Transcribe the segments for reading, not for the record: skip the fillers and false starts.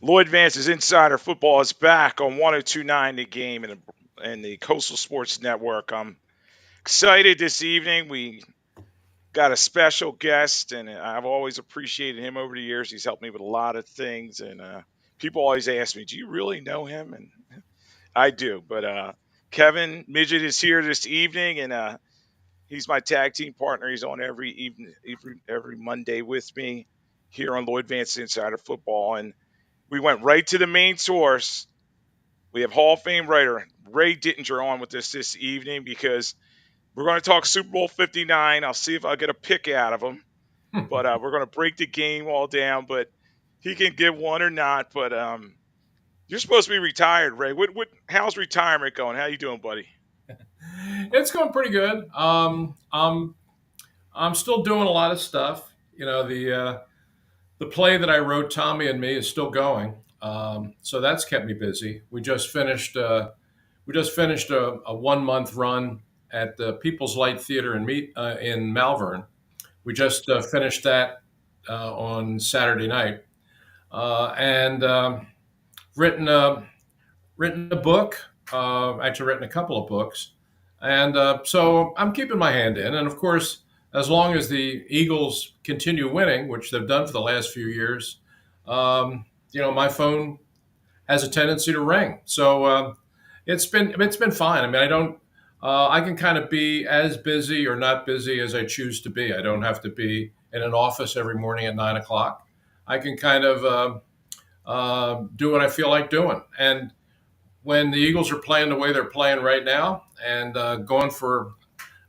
Lloyd Vance's Insider Football is back on 1029 The Game and the Coastal Sports Network. I'm excited this evening. We got a special guest, and I've always appreciated him over the years. He's helped me with a lot of things, and people always ask me, "Do you really know him?" And I do. But Kevin Midgette is here this evening, and he's my tag team partner. He's on every evening, every Monday with me here on Lloyd Vance Insider Football, and we went right to the main source. We have Hall of Fame writer Ray Didinger on with us this evening because we're going to talk Super Bowl 59. I'll see if I get a pick out of him, but we're going to break the game all down. But he can give one or not. But you're supposed to be retired, Ray. How's retirement going? How you doing, buddy? It's going pretty good. I'm still doing a lot of stuff. The play that I wrote, Tommy and Me, is still going. So that's kept me busy. We just finished a 1 month run at the People's Light Theater in Malvern. We just finished that on Saturday night, and written a written a book. Actually, written a couple of books, and so I'm keeping my hand in. And of course, as long as the Eagles continue winning, which they've done for the last few years, my phone has a tendency to ring. So it's been fine. I mean, I can kind of be as busy or not busy as I choose to be. I don't have to be in an office every morning at 9 o'clock. I can kind of do what I feel like doing. And when the Eagles are playing the way they're playing right now and going for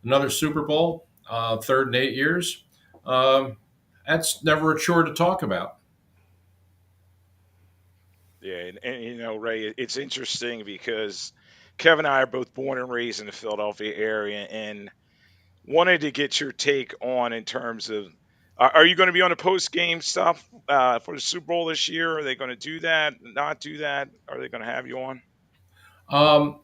another Super Bowl, third in 8 years, that's never a chore to talk about. Yeah, and Ray, it's interesting because Kevin and I are both born and raised in the Philadelphia area, and wanted to get your take on in terms of are you going to be on the post game stuff for the Super Bowl this year? Are they going to do that? Not do that? Are they going to have you on? Um,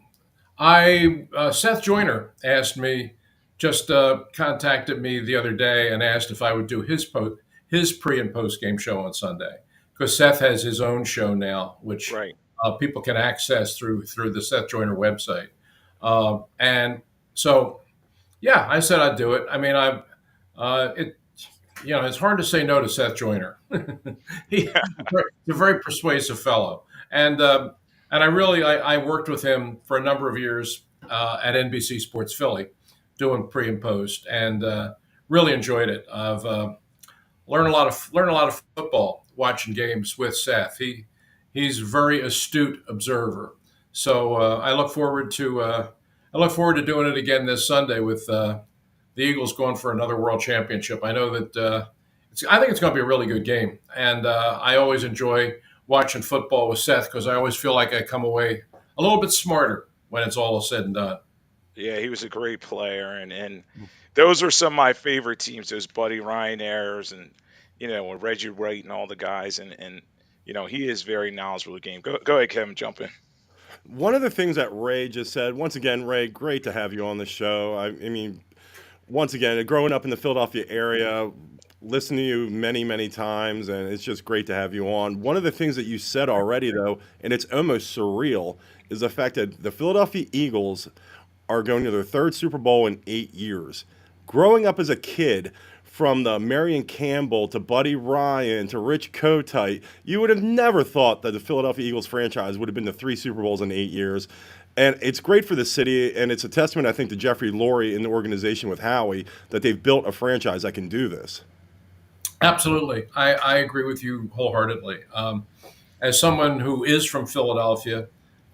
I Seth Joyner asked me, just contacted me the other day and asked if I would do his pre and post game show on Sunday, because Seth has his own show now, which Right. people can access through the Seth Joyner website. And so, yeah, I said I'd do it. I mean, it's hard to say no to Seth Joyner. He's a very persuasive fellow, and I worked with him for a number of years at NBC Sports Philly, doing pre and post, and really enjoyed it. I've learned a lot of football watching games with Seth. He's a very astute observer. So I look forward to doing it again this Sunday with the Eagles going for another world championship. I know that I think it's going to be a really good game, and I always enjoy watching football with Seth because I always feel like I come away a little bit smarter when it's all said and done. Yeah, he was a great player, and those are some of my favorite teams. Those Buddy Ryan errors, and with Reggie Wright and all the guys, and he is very knowledgeable of the game. Go ahead, Kevin, jump in. One of the things that Ray just said, once again, Ray, great to have you on the show. I mean, once again, growing up in the Philadelphia area, listened to you many, many times, and it's just great to have you on. One of the things that you said already, though, and it's almost surreal, is the fact that the Philadelphia Eagles are going to their third Super Bowl in 8 years. Growing up as a kid, from the Marion Campbell to Buddy Ryan to Rich Kotite, you would have never thought that the Philadelphia Eagles franchise would have been to three Super Bowls in 8 years. And it's great for the city, and it's a testament, I think, to Jeffrey Lurie and the organization with Howie that they've built a franchise that can do this. Absolutely, I agree with you wholeheartedly. As someone who is from Philadelphia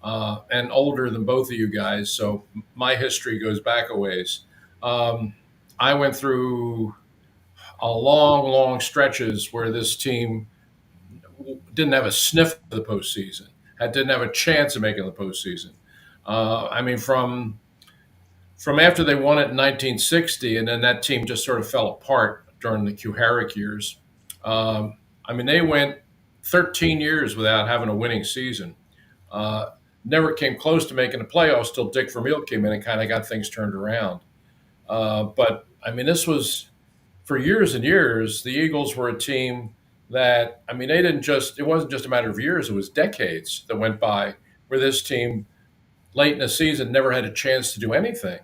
and older than both of you guys, so my history goes back a ways. I went through a long stretches where this team didn't have a sniff of the postseason, didn't have a chance of making the postseason. I mean, from after they won it in 1960, and then that team just sort of fell apart during the Q Herrick years. I mean, they went 13 years without having a winning season. Never came close to making the playoffs till Dick Vermeil came in and kind of got things turned around. But I mean, this was for years and years. The Eagles were a team that, I mean, it wasn't just a matter of years, it was decades that went by where this team late in the season never had a chance to do anything.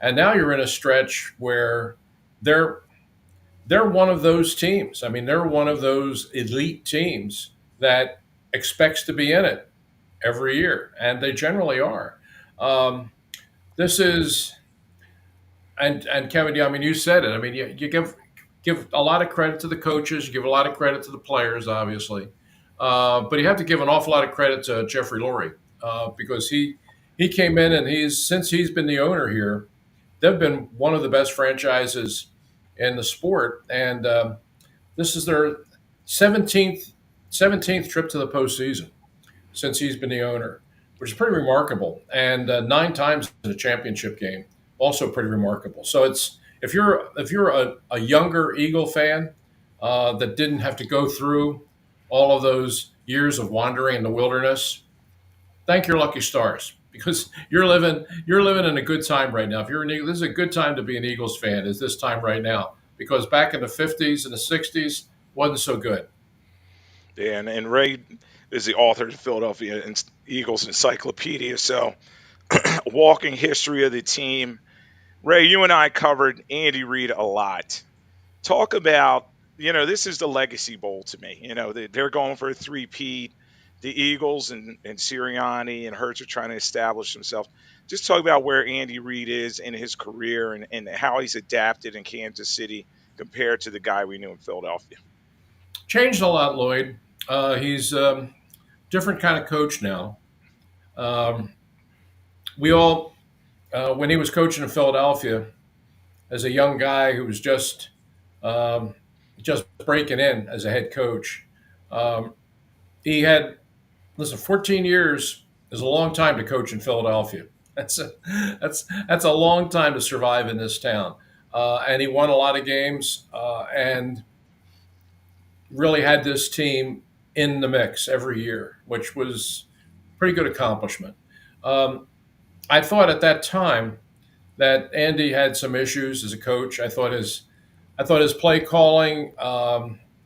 And now you're in a stretch where they're they're one of those teams. I mean, they're one of those elite teams that expects to be in it every year, and they generally are. Um, this is and Kevin, yeah, I mean, you said it. I mean, you give a lot of credit to the coaches, you give a lot of credit to the players, obviously, but you have to give an awful lot of credit to Jeffrey Lurie because he came in and since he's been the owner here, they've been one of the best franchises in the sport, and this is their 17th 17th trip to the postseason since he's been the owner, which is pretty remarkable. And 9 times in a championship game, also pretty remarkable. So it's if you're a younger Eagle fan that didn't have to go through all of those years of wandering in the wilderness, thank your lucky stars because you're living in a good time right now. If you're an Eagle, this is a good time to be an Eagles fan. Is this time right now? Because back in the 50s and the 60s wasn't so good. Yeah, and Ray is the author of the Philadelphia Eagles Encyclopedia. So, walking history of the team. Ray, you and I covered Andy Reid a lot. Talk about, this is the Legacy Bowl to me. They're going for a three-peat. The Eagles and Sirianni and Hurts are trying to establish themselves. Just talk about where Andy Reid is in his career and how he's adapted in Kansas City compared to the guy we knew in Philadelphia. Changed a lot, Lloyd. He's different kind of coach now. Um, we all, when he was coaching in Philadelphia, as a young guy who was um, just breaking in as a head coach, um, he had, listen, 14 years is a long time to coach in Philadelphia. That's a, that's a long time to survive in this town. And he won a lot of games and really had this team in the mix every year, which was pretty good accomplishment. Um, I thought at that time that Andy had some issues as a coach. I thought his play calling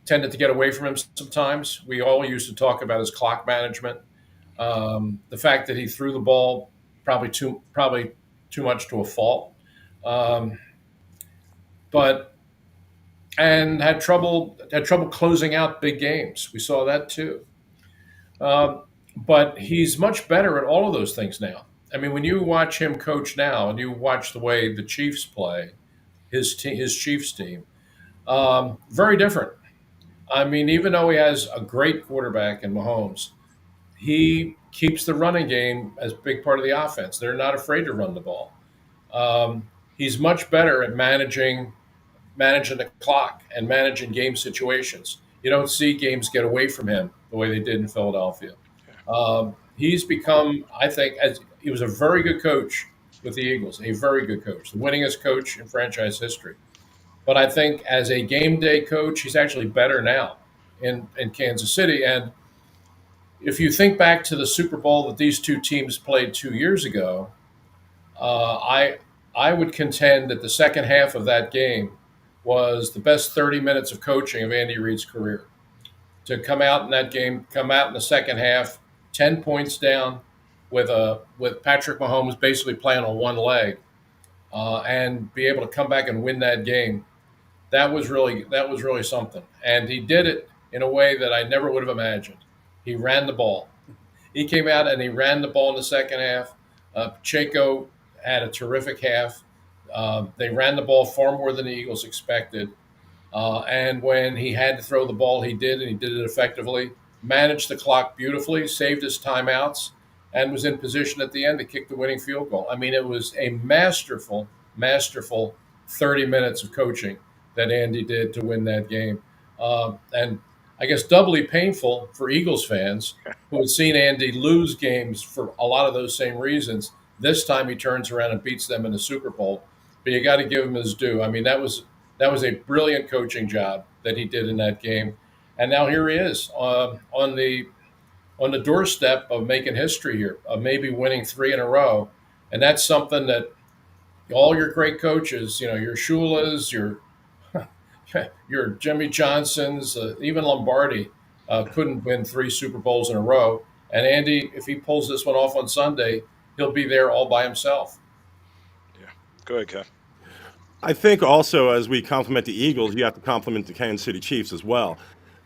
tended to get away from him sometimes. We all used to talk about his clock management, the fact that he threw the ball probably too much to a fault, um, but and had trouble closing out big games. We saw that too. Um, but he's much better at all of those things now. I mean, when you watch him coach now, and you watch the way the Chiefs play, his Chiefs team, very different. I mean, even though he has a great quarterback in Mahomes, he keeps the running game as a big part of the offense. They're not afraid to run the ball. He's much better at managing the clock and managing game situations. You don't see games get away from him the way they did in Philadelphia. He's become, I think, as he was a very good coach with the Eagles, a very good coach, the winningest coach in franchise history. But I think as a game day coach, he's actually better now in Kansas City. And if you think back to the Super Bowl that these two teams played 2 years ago, I would contend that the second half of that game was the best 30 minutes of coaching of Andy Reid's career. To come out in that game, come out in the second half, 10 points down with Patrick Mahomes basically playing on one leg, and be able to come back and win that game. That was really something. And he did it in a way that I never would have imagined. He ran the ball. He came out and he ran the ball in the second half. Pacheco had a terrific half. They ran the ball far more than the Eagles expected. And when he had to throw the ball, he did, and he did it effectively. Managed the clock beautifully, saved his timeouts, and was in position at the end to kick the winning field goal. I mean, it was a masterful, masterful 30 minutes of coaching that Andy did to win that game. And I guess doubly painful for Eagles fans who had seen Andy lose games for a lot of those same reasons. This time he turns around and beats them in the Super Bowl. But you got to give him his due. I mean, that was a brilliant coaching job that he did in that game. And now here he is on the doorstep of making history here, of maybe winning three in a row. And that's something that all your great coaches, your Shulas, your Jimmy Johnsons, even Lombardi couldn't win three Super Bowls in a row. And Andy, if he pulls this one off on Sunday, he'll be there all by himself. Yeah. Go ahead, Kev. I think also as we compliment the Eagles, you have to compliment the Kansas City Chiefs as well.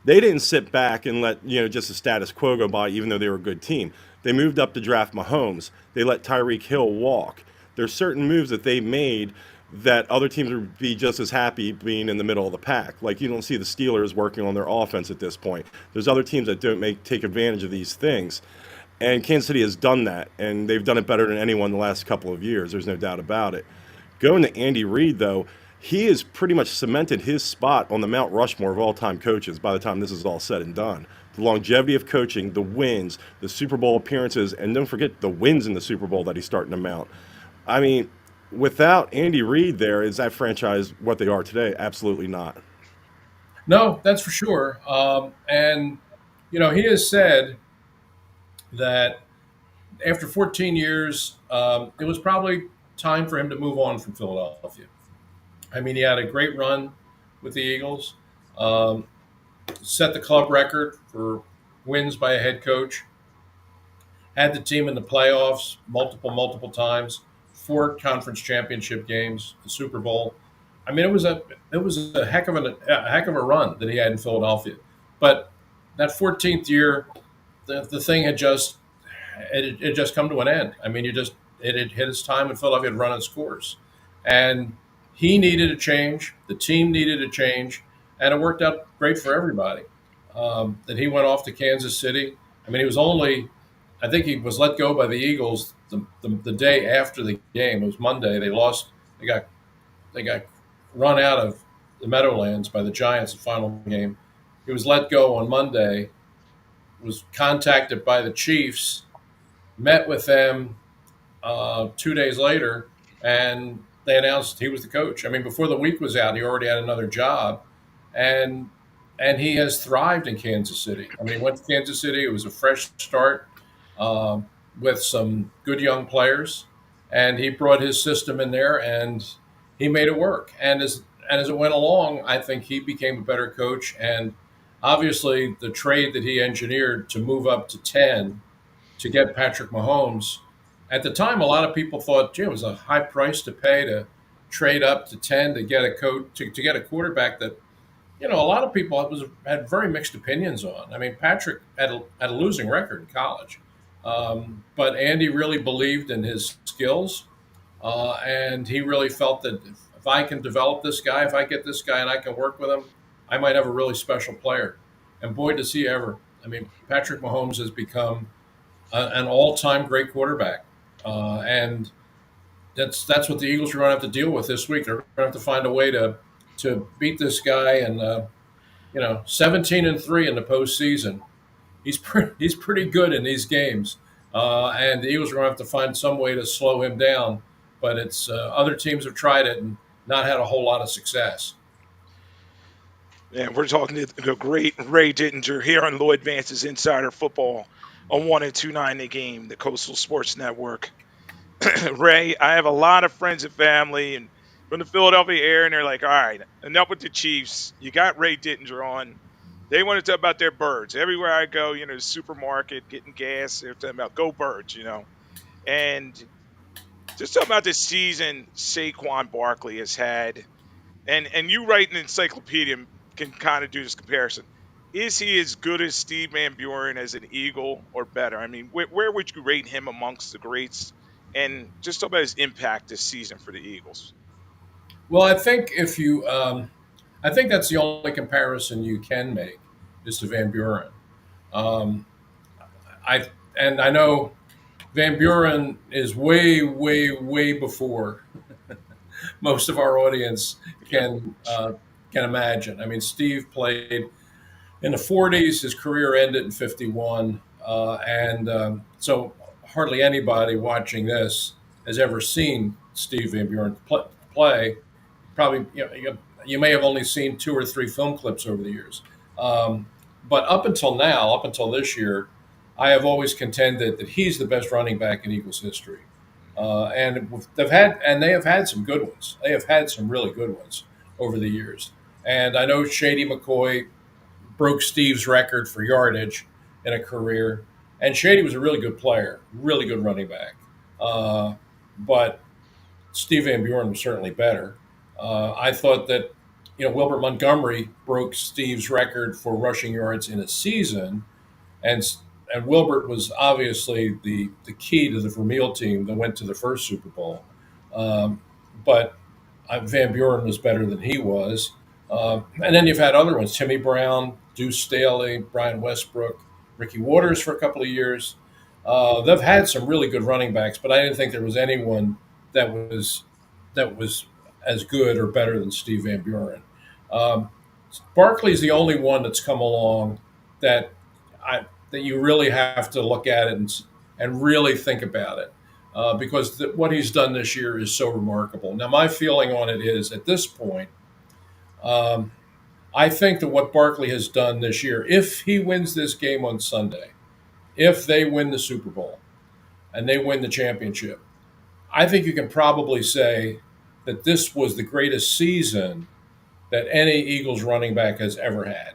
They didn't sit back and let just the status quo go by, even though they were a good team. They moved up to draft Mahomes. They let Tyreek Hill walk. There's certain moves that they made that other teams would be just as happy being in the middle of the pack. Like you don't see the Steelers working on their offense at this point. There's other teams that don't take advantage of these things. And Kansas City has done that, and they've done it better than anyone the last couple of years. There's no doubt about it. Going to Andy Reid, though, he has pretty much cemented his spot on the Mount Rushmore of all-time coaches by the time this is all said and done. The longevity of coaching, the wins, the Super Bowl appearances, and don't forget the wins in the Super Bowl that he's starting to mount. I mean, without Andy Reid there, is that franchise what they are today? Absolutely not. No, that's for sure. And, he has said that after 14 years, it was probably time for him to move on from Philadelphia. I mean, he had a great run with the Eagles, um, set the club record for wins by a head coach, had the team in the playoffs multiple times, four conference championship games, the Super Bowl. I mean, it was a heck of a run that he had in Philadelphia. But that 14th year, the thing had just come to an end. I mean, it had hit its time in Philadelphia, had run its course, and he needed a change. The team needed a change, and it worked out great for everybody. That he went off to Kansas City. I mean, I think he was let go by the Eagles the day after the game. It was Monday. They lost. They got run out of the Meadowlands by the Giants. The final game. He was let go on Monday. Was contacted by the Chiefs. Met with them 2 days later, and they announced he was the coach. I mean, before the week was out, he already had another job, and he has thrived in Kansas City. I mean, he went to Kansas City. It was a fresh start um, with some good young players, and he brought his system in there, and he made it work. And as it went along, I think he became a better coach. And obviously, the trade that he engineered to move up to 10 to get Patrick Mahomes. At the time, a lot of people thought, gee, it was a high price to pay to trade up to 10 to get a coach to get a quarterback that a lot of people had very mixed opinions on. I mean, Patrick had a losing record in college, but Andy really believed in his skills, and he really felt that if I can develop this guy, if I get this guy and I can work with him, I might have a really special player. And boy, does he ever! I mean, Patrick Mahomes has become an all-time great quarterback, and that's what the Eagles are going to have to deal with this week. They're going to have to find a way to beat this guy, and 17-3 in the postseason. He's pretty good in these games, and the Eagles are going to have to find some way to slow him down. But it's other teams have tried it and not had a whole lot of success. And we're talking to the great Ray Didinger here on Lloyd Vance's Insider Football on 102.9 The Game, the Coastal Sports Network. Ray, I have a lot of friends and family and from the Philadelphia area, and they're like, all right, enough with the Chiefs. You got Ray Didinger on. They want to talk about their birds. Everywhere I go, the supermarket, getting gas, they're talking about go birds. And just talking about this season Saquon Barkley has had. And you write an encyclopedia can kind of do this comparison. Is he as good as Steve Van Buren as an Eagle or better? I mean, where would you rate him amongst the greats? And just talk about his impact this season for the Eagles. Well, I think that's the only comparison you can make is to Van Buren. Um, I know Van Buren is way before most of our audience Yeah. can imagine. I mean, Steve played in the 40s. His career ended in 51, and so hardly anybody watching this has ever seen Steve Van Buren play. Probably, you may have only seen two or three film clips over the years. Um, but up until now, up until this year, I have always contended that he's the best running back in Eagles history. And they have had some good ones. They have had some really good ones over the years. And I know Shady McCoy broke Steve's record for yardage in a career. And Shady was a really good player, really good running back. But Steve Van Buren was certainly better. I thought that, Wilbert Montgomery broke Steve's record for rushing yards in a season, and and Wilbert was obviously the key to the Vermeil team that went to the first Super Bowl. Um, but Van Buren was better than he was. And then you've had other ones: Timmy Brown, Deuce Staley, Brian Westbrook, Ricky Waters for a couple of years. They've had some really good running backs, but I didn't think there was anyone that was that was as good or better than Steve Van Buren. Um, Barkley's the only one that's come along that that you really have to look at it and really think about it, because what he's done this year is so remarkable. Now, my feeling on it is at this point, um, I think that what Barkley has done this year, if he wins this game on Sunday, if they win the Super Bowl and they win the championship, I think you can probably say that this was the greatest season that any Eagles running back has ever had.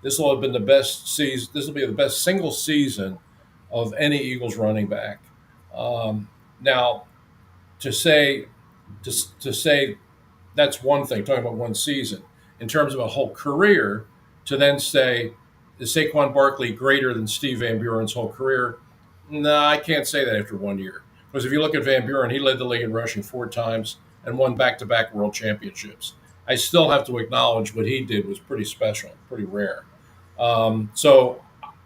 This will have been the best season. This will be the best single season of any Eagles running back. Now, to say to say that's one thing, talking about one season. In terms of a whole career, to then say, is Saquon Barkley greater than Steve Van Buren's whole career? No, I can't say that after 1 year. Because if you look at Van Buren, he led the league in rushing 4 times and won back-to-back world championships. I still have to acknowledge what he did was pretty special, pretty rare. So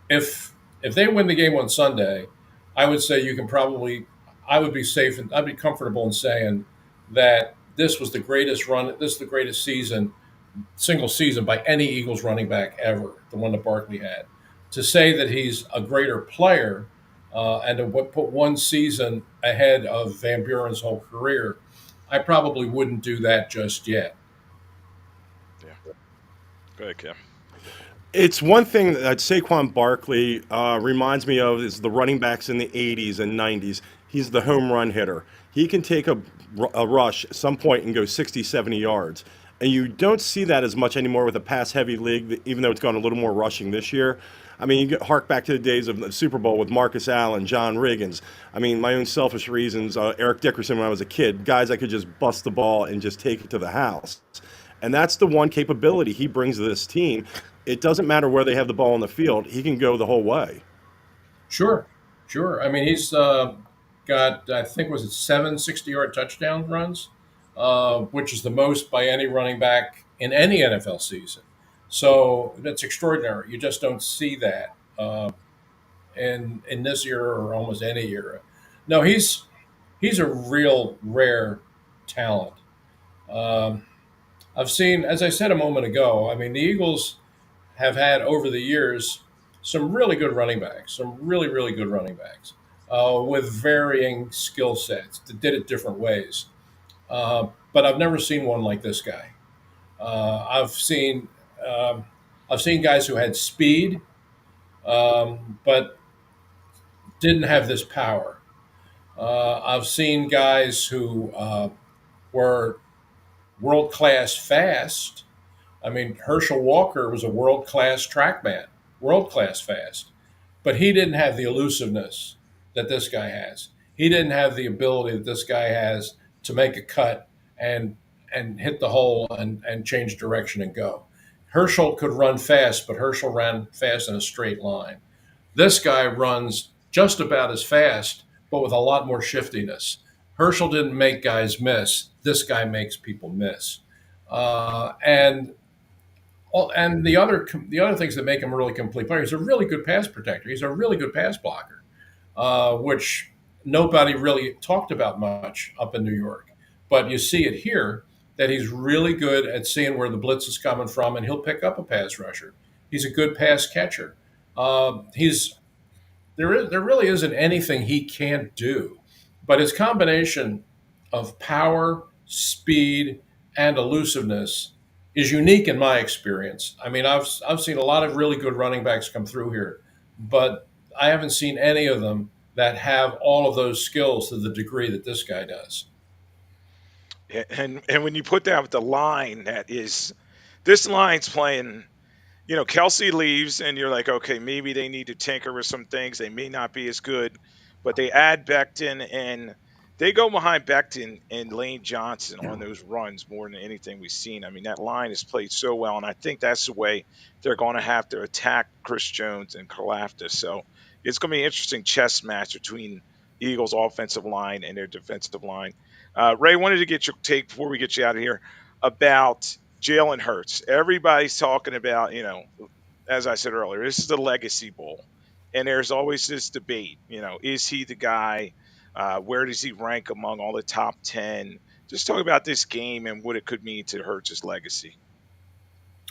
if they win the game on Sunday, I would say you can probably I would be safe and I'd be comfortable in saying that this was the greatest run. This is the greatest single season by any Eagles running back ever, the one that Barkley had. To say that he's a greater player and to put one season ahead of Van Buren's whole career, I probably wouldn't do that just yet. Yeah. Go ahead, Kim. It's one thing that Saquon Barkley reminds me of is the running backs in the 80s and 90s. He's the home run hitter. He can take a rush at some point and go 60, 70 yards. And you don't see that as much anymore with a pass heavy league, even though it's gone a little more rushing this year. I mean, hark back to the days of the Super Bowl with Marcus Allen, John Riggins. I mean, my own selfish reasons, Eric Dickerson when I was a kid, guys I could just bust the ball and just take it to the house. And that's the one capability he brings to this team. It doesn't matter where they have the ball on the field. He can go the whole way. Sure, sure. I mean, he's got, I think, was it 7 60-yard touchdown runs, which is the most by any running back in any NFL season. So that's extraordinary. You just don't see that in this era or almost any era. No, he's a real rare talent. Um, I've seen, as I said a moment ago, I mean, the Eagles have had over the years some really good running backs, some really, really good running backs with varying skill sets that did it different ways. But I've never seen one like this guy. Uh, I've seen um, I've seen guys who had speed, but didn't have this power. I've seen guys who were world class fast. I mean, Herschel Walker was a world class trackman, world class fast, but he didn't have the elusiveness that this guy has. He didn't have the ability that this guy has to make a cut and hit the hole and change direction and go. Herschel could run fast, but Herschel ran fast in a straight line. This guy runs just about as fast, but with a lot more shiftiness. Herschel didn't make guys miss. This guy makes people miss. And the other things that make him a really complete player. He's a really good pass protector. He's a really good pass blocker, which nobody really talked about much up in New York. But you see it here that he's really good at seeing where the blitz is coming from, and he'll pick up a pass rusher. He's a good pass catcher. He's there really isn't anything he can't do, but his combination of power, speed, and elusiveness is unique in my experience. I mean, I've seen a lot of really good running backs come through here, but I haven't seen any of them that have all of those skills to the degree that this guy does. And when you put that with the line that is this line's playing. Kelsey leaves, and you're like, okay, maybe they need to tinker with some things. They may not be as good, but they add Becton, and they go behind Becton and Lane Johnson on those runs more than anything we've seen. I mean, that line is played so well, and I think that's the way they're going to have to attack Chris Jones and Kalafdis. So it's going to be an interesting chess match between Eagles' offensive line and their defensive line. Ray, wanted to get your take before we get you out of here about Jalen Hurts. Everybody's talking about, as I said earlier, this is the Legacy Bowl. And there's always this debate, is he the guy? Where does he rank among all the top 10? Just talk about this game and what it could mean to Hurts' legacy.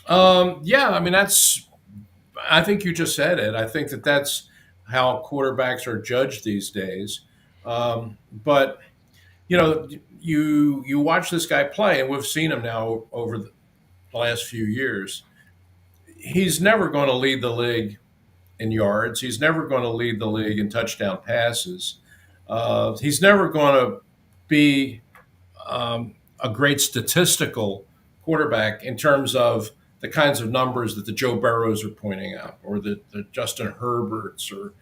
Yeah, I mean, I think you just said it. I think that that's how quarterbacks are judged these days. But, you watch this guy play, and we've seen him now over the last few years. He's never going to lead the league in yards. He's never going to lead the league in touchdown passes. He's never going to be a great statistical quarterback in terms of the kinds of numbers that the Joe Burrows are pointing out, or the Justin Herberts, or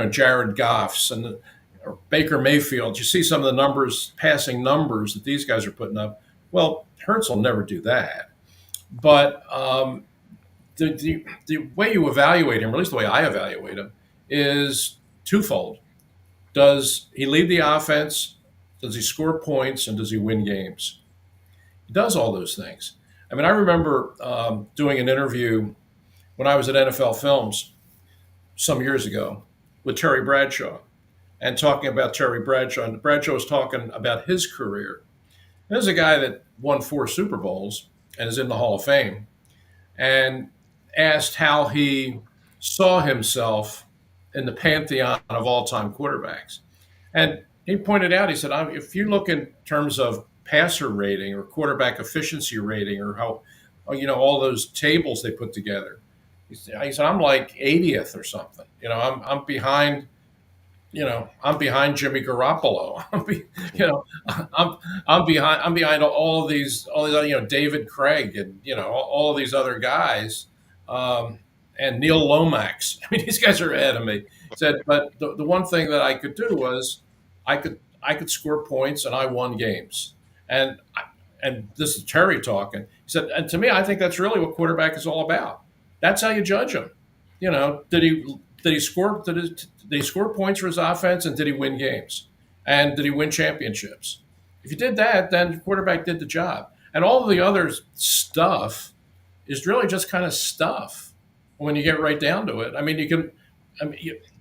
Jared Goffs or Baker Mayfield. You see some of the numbers, passing numbers that these guys are putting up. Well, Hurts will never do that. But the way you evaluate him, or at least the way I evaluate him, is twofold. Does he lead the offense? Does he score points? And does he win games? He does all those things. I mean, I remember doing an interview when I was at NFL Films some years ago with Terry Bradshaw, and talking about Terry Bradshaw. And Bradshaw was talking about his career. There's a guy that won 4 Super Bowls and is in the Hall of Fame, and asked how he saw himself in the pantheon of all-time quarterbacks. And he pointed out, he said, if you look in terms of passer rating or quarterback efficiency rating, or how, all those tables they put together, he said, I'm like 80th or something. I'm behind. I'm behind Jimmy Garoppolo. I'm behind all these, David Craig, and all of these other guys, and Neil Lomax. I mean, these guys are ahead of me. He said, but the one thing that I could do was I could score points, and I won games. And this is Terry talking. He said, and to me, I think that's really what quarterback is all about. That's how you judge him. Did he score? Did he score points for his offense, and did he win games? And did he win championships? If you did that, then the quarterback did the job. And all of the other stuff is really just kind of stuff when you get right down to it. I mean,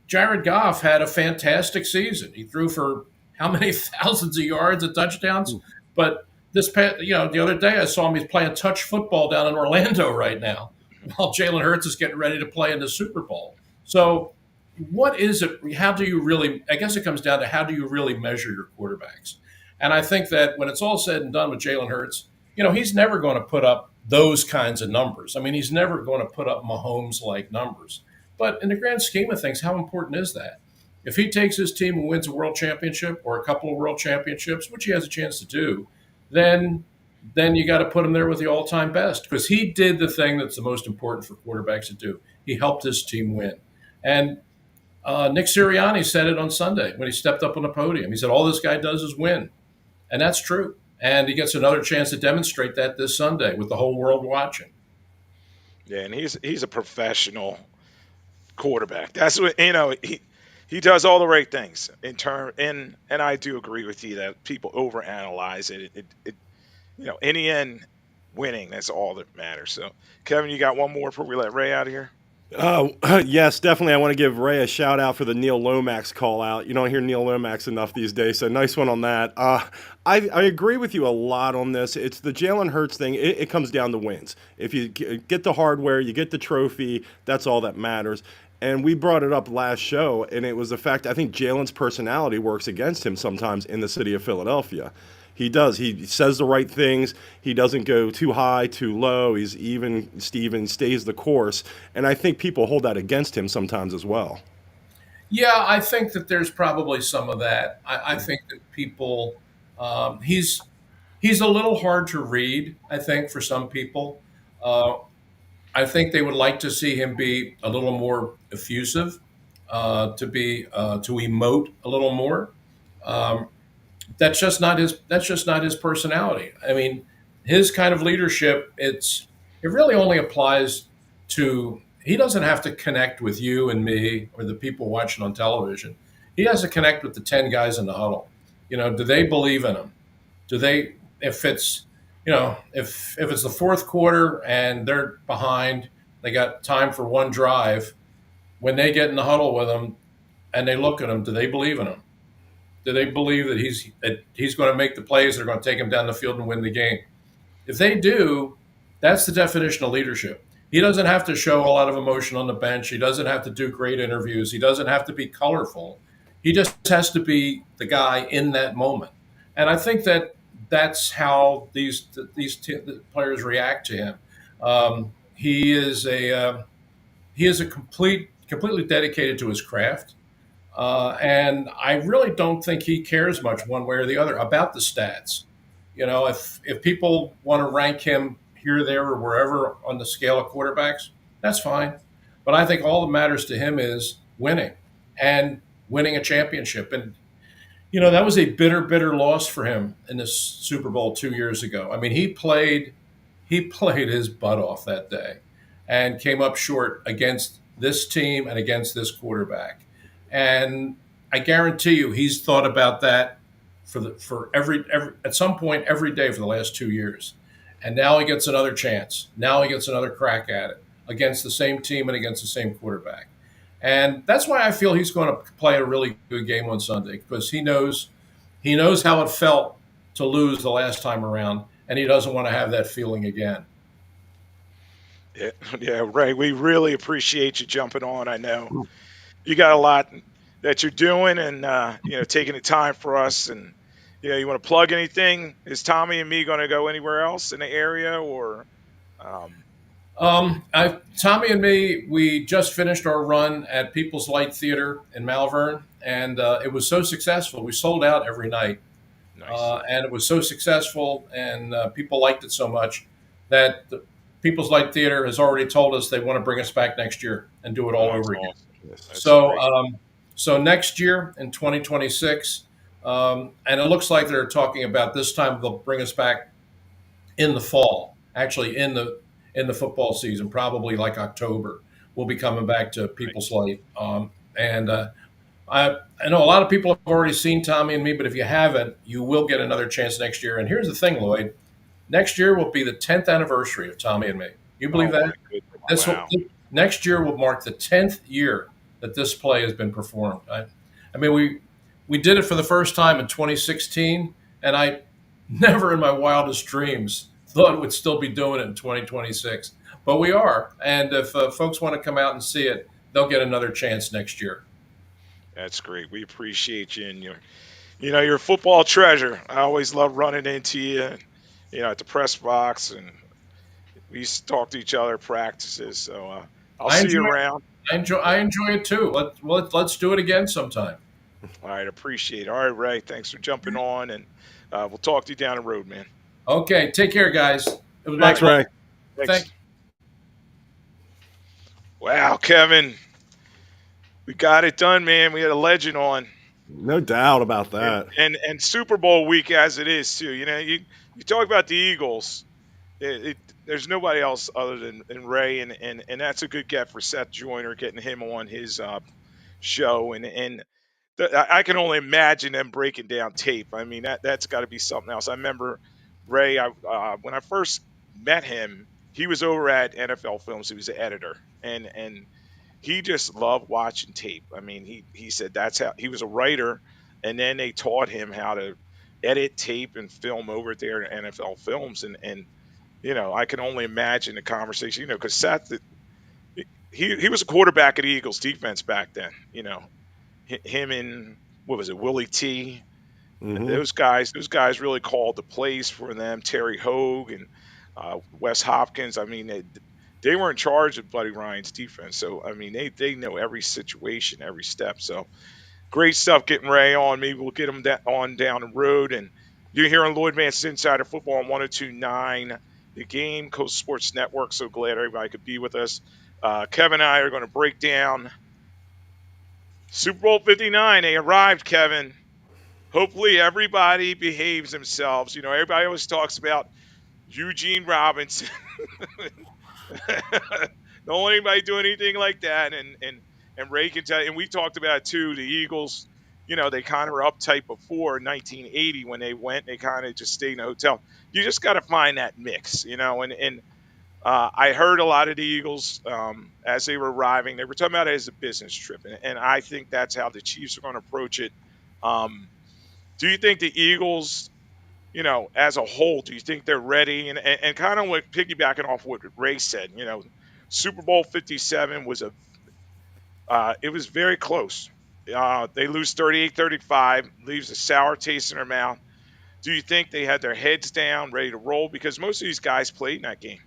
Jared Goff had a fantastic season. He threw for how many thousands of yards and touchdowns? But the other day I saw him, he's playing touch football down in Orlando right now, while Jalen Hurts is getting ready to play in the Super Bowl. So what is it? How do you really, I guess it comes down to how do you really measure your quarterbacks? And I think that when it's all said and done with Jalen Hurts, he's never going to put up those kinds of numbers. I mean, he's never going to put up Mahomes-like numbers. But in the grand scheme of things, how important is that? If he takes his team and wins a world championship or a couple of world championships, which he has a chance to do, then you got to put him there with the all-time best, because he did the thing that's the most important for quarterbacks to do. He helped his team win. And Nick Sirianni said it on Sunday when he stepped up on the podium. He said, all this guy does is win. And that's true. And he gets another chance to demonstrate that this Sunday with the whole world watching. Yeah, and he's a professional quarterback. That's what he does all the right things and I do agree with you that people overanalyze it. In the end, winning, that's all that matters. So, Kevin, you got one more before we let Ray out of here? Yes, definitely. I want to give Ray a shout out for the Neil Lomax call out. You don't hear Neil Lomax enough these days, so nice one on that. I agree with you a lot on this. It's the Jalen Hurts thing. It comes down to wins. If you get the hardware, you get the trophy, that's all that matters. And we brought it up last show, and it was the fact I think Jalen's personality works against him sometimes in the city of Philadelphia. He does. He says the right things. He doesn't go too high, too low. He's even, Steven, stays the course. And I think people hold that against him sometimes as well. Yeah, I think that there's probably some of that. I think that people, he's a little hard to read, I think, for some people. Uh, I think they would like to see him be a little more effusive, to emote a little more. Um, that's just not his. That's just not his personality. I mean, his kind of leadership. It really only applies to. He doesn't have to connect with you and me or the people watching on television. He has to connect with the 10 guys in the huddle. Do they believe in him? Do they? If it's if it's the fourth quarter and they're behind, they got time for one drive. When they get in the huddle with him and they look at him, do they believe in him? Do they believe that he's going to make the plays that are going to take him down the field and win the game? If they do, that's the definition of leadership. He doesn't have to show a lot of emotion on the bench. He doesn't have to do great interviews. He doesn't have to be colorful. He just has to be the guy in that moment. And I think that's how these players react to him. He is a completely dedicated to his craft. And I really don't think he cares much one way or the other about the stats. If people want to rank him here, there, or wherever on the scale of quarterbacks, that's fine. But I think all that matters to him is winning and winning a championship. And that was a bitter, bitter loss for him in the Super Bowl 2 years ago. I mean, he played his butt off that day and came up short against this team and against this quarterback. And I guarantee you, he's thought about that for every at some point every day for the last 2 years. And now he gets another chance. Now he gets another crack at it against the same team and against the same quarterback. And that's why I feel he's going to play a really good game on Sunday, because he knows how it felt to lose the last time around, and he doesn't want to have that feeling again. Yeah, yeah, Ray. We really appreciate you jumping on. I know you got a lot that you're doing, and taking the time for us. And you want to plug anything? Is Tommy and me going to go anywhere else in the area, or? Um, Tommy and me, we just finished our run at People's Light Theater in Malvern, and it was so successful. We sold out every night, nice. and it was so successful, and people liked it so much that the People's Light Theater has already told us they want to bring us back next year and do it all Oh, that's over again. awesome. That's So, great. next year in 2026, and it looks like they're talking about this time they'll bring us back in the fall, actually in the football season, probably like October. We'll be coming back to People's Nice. Light, and I know a lot of people have already seen Tommy and me, but if you haven't, you will get another chance next year. And here's the thing, Lloyd: next year will be the 10th anniversary of Tommy and me. You believe Oh my that? goodness. This will, Wow. next year will mark the 10th year that this play has been performed. I mean, we did it for the first time in 2016, and I never in my wildest dreams thought it would still be doing it in 2026. But we are, and if folks want to come out and see it, they'll get another chance next year. That's great. We appreciate you, and you're a football treasure. I always love running into you, at the press box, and we used to talk to each other at practices. So I'll I see you enjoy around. I enjoy it too. Let's do it again sometime. All right, appreciate it. All right, Ray, thanks for jumping on, and we'll talk to you down the road, man. Okay, take care, guys. It was All my Thanks, right, pleasure. Ray. Thank thanks. Wow, Kevin, we got it done, man. We had a legend on, No doubt about and that. and Super Bowl week as it is too. You talk about the Eagles. There's nobody else other than Ray, and that's a good get for Seth Joyner, getting him on his show, and I can only imagine them breaking down tape. I mean, that's got to be something else. I remember Ray. When I first met him, he was over at NFL Films. He was the editor, and he just loved watching tape. I mean, he said that's how he was a writer, and then they taught him how to edit tape and film over there at NFL Films, and I can only imagine the conversation. Because Seth, he was a quarterback at the Eagles defense back then. Him and what was it, Willie T. Hmm. Those guys really called the plays for them. Terry Hogue and Wes Hopkins. I mean, they were in charge of Buddy Ryan's defense. So I mean, they know every situation, every step. So great stuff getting Ray on. Maybe we'll get him on down the road. And you're here on Lloyd Vance Insider Football on 102.9 the game. Coast Sports Network. So glad everybody could be with us. Kevin and I are going to break down Super Bowl 59. They arrived, Kevin. Hopefully everybody behaves themselves. Everybody always talks about Eugene Robinson. Don't want anybody do anything like that. And Ray can tell you, and we talked about it too, the Eagles, they kind of were uptight before 1980 when they went. They kind of just stayed in a hotel. You just got to find that mix, and I heard a lot of the Eagles as they were arriving. They were talking about it as a business trip, and I think that's how the Chiefs are going to approach it. Do you think the Eagles, as a whole, do you think they're ready? And kind of like piggybacking off what Ray said, Super Bowl 57 was it was very close. They lose 38-35, leaves a sour taste in their mouth. Do you think they had their heads down, ready to roll? Because most of these guys played in that game.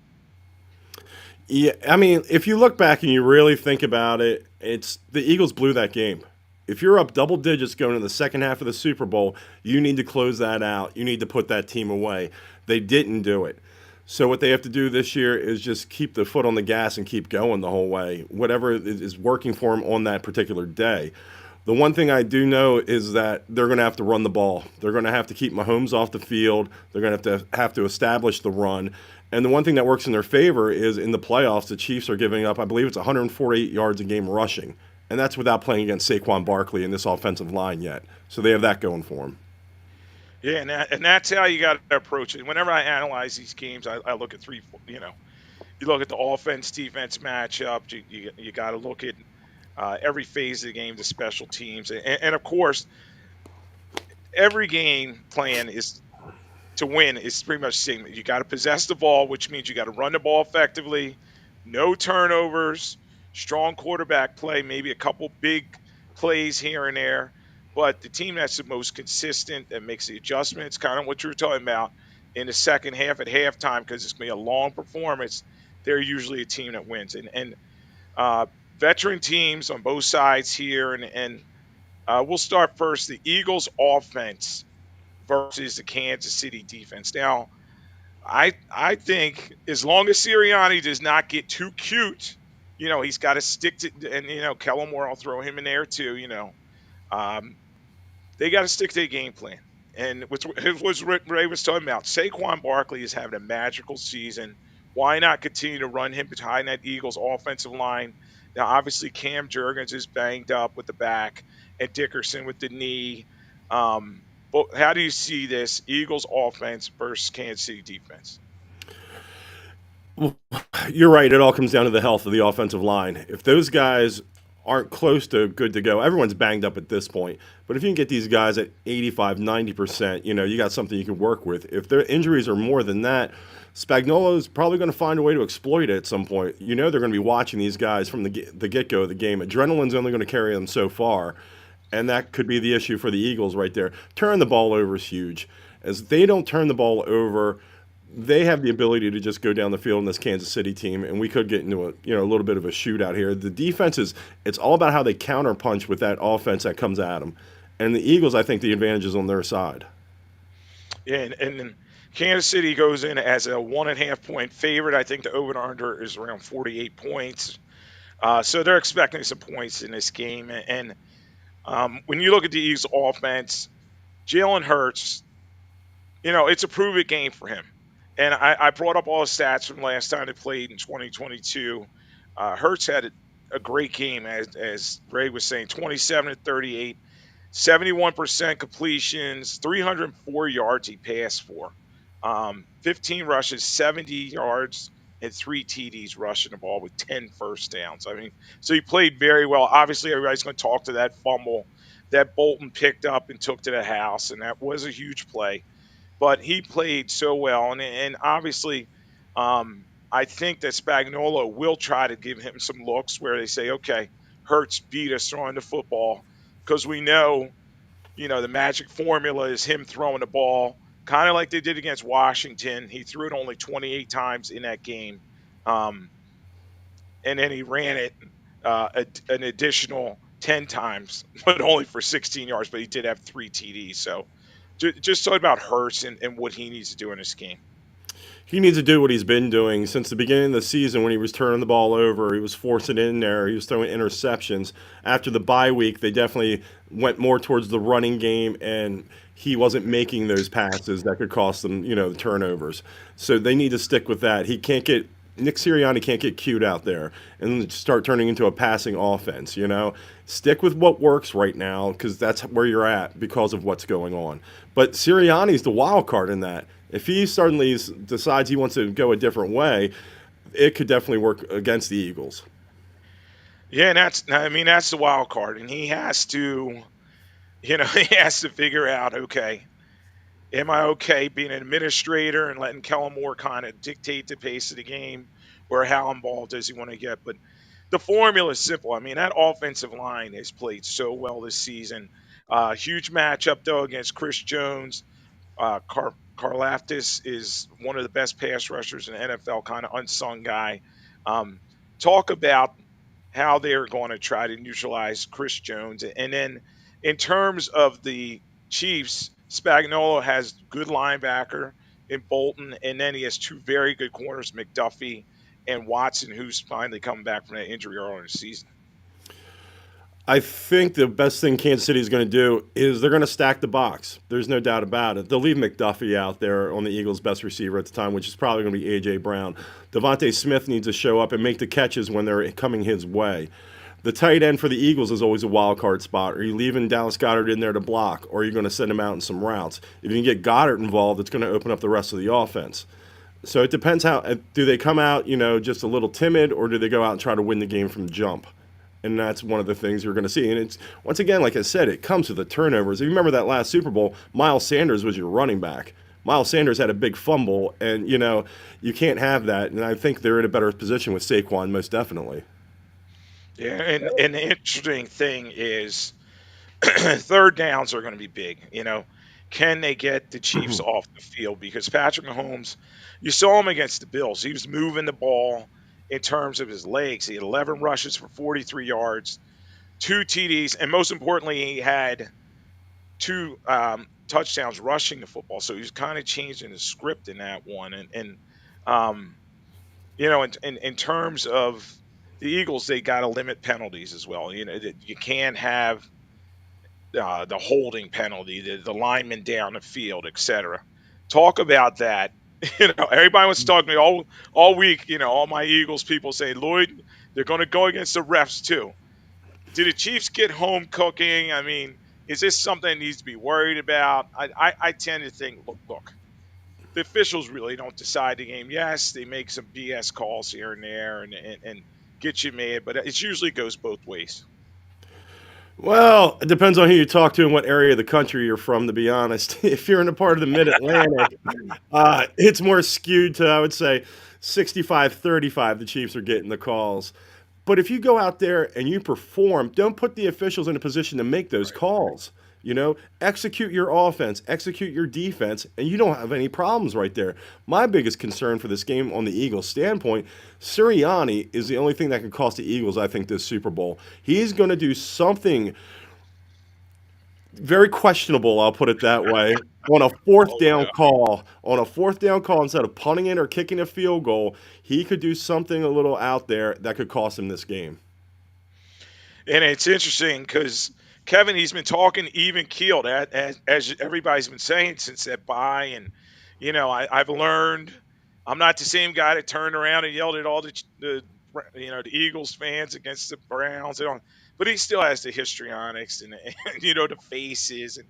Yeah, I mean, if you look back and you really think about it, it's the Eagles blew that game. If you're up double digits going into the second half of the Super Bowl, you need to close that out. You need to put that team away. They didn't do it. So what they have to do this year is just keep the foot on the gas and keep going the whole way, whatever is working for them on that particular day. The one thing I do know is that they're going to have to run the ball. They're going to have to keep Mahomes off the field. They're going to have to establish the run. And the one thing that works in their favor is in the playoffs, the Chiefs are giving up, I believe it's 148 yards a game rushing. And that's without playing against Saquon Barkley in this offensive line yet. So they have that going for them. Yeah, and that's how you got to approach it. Whenever I analyze these games, I look at three. You look at the offense defense matchup. You got to look at every phase of the game, the special teams, and of course, every game plan is to win is pretty much the same. You got to possess the ball, which means you got to run the ball effectively, no turnovers, strong quarterback play, maybe a couple big plays here and there. But the team that's the most consistent, that makes the adjustments, kind of what you were talking about in the second half at halftime, because it's going to be a long performance, they're usually a team that wins. And veteran teams on both sides here. And we'll start first. The Eagles offense versus the Kansas City defense. Now, I think as long as Sirianni does not get too cute, he's got to stick to, and Kellen Moore, I'll throw him in there too. They got to stick to a game plan. And what Ray was talking about, Saquon Barkley is having a magical season. Why not continue to run him behind that Eagles offensive line? Now, obviously, Cam Jurgens is banged up with the back and Dickerson with the knee. But how do you see this Eagles offense versus Kansas City defense? Well, you're right. It all comes down to the health of the offensive line. If those guys aren't close to good to go, everyone's banged up at this point. But if you can get these guys at 85, 90%, you got something you can work with. If their injuries are more than that, Spagnuolo is probably going to find a way to exploit it at some point. They're going to be watching these guys from the get-go of the game. Adrenaline's only going to carry them so far. And that could be the issue for the Eagles right there. Turn the ball over is huge. As they don't turn the ball over, they have the ability to just go down the field in this Kansas City team, and we could get into a little bit of a shootout here. The defense it's all about how they counterpunch with that offense that comes at them. And the Eagles, I think the advantage is on their side. Yeah, and Kansas City goes in as a 1.5 point favorite. I think the over and under is around 48 points. So they're expecting some points in this game. And when you look at the Eagles offense, Jalen Hurts, it's a prove-it game for him. And I brought up all the stats from last time they played in 2022. Hurts had a great game, as Ray was saying, 27-38, 71% completions, 304 yards he passed for, 15 rushes, 70 yards, and 3 TDs rushing the ball with 10 first downs. I mean, so he played very well. Obviously, everybody's going to talk to that fumble that Bolton picked up and took to the house, and that was a huge play. But he played so well, and obviously, I think that Spagnuolo will try to give him some looks where they say, okay, Hurts beat us throwing the football, because we know, the magic formula is him throwing the ball, kind of like they did against Washington. He threw it only 28 times in that game, and then he ran it an additional 10 times, but only for 16 yards, but he did have 3 TDs. So just talk about Hurts and what he needs to do in this game. He needs to do what he's been doing since the beginning of the season when he was turning the ball over. He was forcing it in there. He was throwing interceptions. After the bye week, they definitely went more towards the running game, and he wasn't making those passes that could cost them, the turnovers. So they need to stick with that. He can't get Nick Sirianni can't get cute out there and start turning into a passing offense. Stick with what works right now because that's where you're at because of what's going on. But Sirianni's the wild card in that. If he suddenly decides he wants to go a different way, it could definitely work against the Eagles. Yeah, and that's the wild card, and he has to, he has to figure out, okay, am I okay being an administrator and letting Kellen Moore kind of dictate the pace of the game, or how involved does he want to get? But the formula is simple. I mean, that offensive line has played so well this season. Huge matchup though against Chris Jones. Karlaftis is one of the best pass rushers in the NFL, kind of unsung guy. Um, Talk about how they're going to try to neutralize Chris Jones. And then in terms of the Chiefs, Spagnuolo has good linebacker in Bolton, and then he has two very good corners, McDuffie and Watson, who's finally coming back from that injury earlier in the season. I think the best thing Kansas City is going to do is they're going to stack the box. There's no doubt about it. They'll leave McDuffie out there on the Eagles' best receiver at the time, which is probably going to be A.J. Brown. Devontae Smith needs to show up and make the catches when they're coming his way. The tight end for the Eagles is always a wild card spot. Are you leaving Dallas Goedert in there to block, or are you going to send him out in some routes? If you can get Goddard involved, it's going to open up the rest of the offense. So it depends how do they come out, just a little timid, or do they go out and try to win the game from jump? And that's one of the things you're going to see. And it's, once again, like I said, it comes with the turnovers. If you remember that last Super Bowl, Miles Sanders was your running back. Miles Sanders had a big fumble, and, you can't have that. And I think they're in a better position with Saquon, most definitely. Yeah, and the interesting thing is third downs are going to be big. Can they get the Chiefs off the field? Because Patrick Mahomes, you saw him against the Bills. He was moving the ball in terms of his legs. He had 11 rushes for 43 yards, two TDs, and most importantly, he had two touchdowns rushing the football. So he was kind of changing the script in that one. And um, in terms of the Eagles, they got to limit penalties as well. You can't have the holding penalty, the lineman down the field, etc. Talk about that. Everybody wants to talk to me all week. All my Eagles people say, Lloyd, they're going to go against the refs too. Did the Chiefs get home cooking? I mean, is this something that needs to be worried about? I tend to think, look, the officials really don't decide the game. Yes, they make some BS calls here and there and get you mad, but it usually goes both ways. Well, it depends on who you talk to and what area of the country you're from, to be honest. If you're in a part of the mid-Atlantic, it's more skewed to, I would say, 65-35, the Chiefs are getting the calls. But if you go out there and you perform, don't put the officials in a position to make those Right. calls. Execute your offense, execute your defense, and you don't have any problems right there. My biggest concern for this game on the Eagles' standpoint, Sirianni is the only thing that can cost the Eagles, I think, this Super Bowl. He's going to do something very questionable, I'll put it that way, on a fourth Oh down yeah. call. On a fourth down call, instead of punting it or kicking a field goal, he could do something a little out there that could cost him this game. And it's interesting because Kevin, he's been talking even keeled, as everybody's been saying since that bye. And I've learned I'm not the same guy that turned around and yelled at all the Eagles fans against the Browns. But he still has the histrionics and the faces. And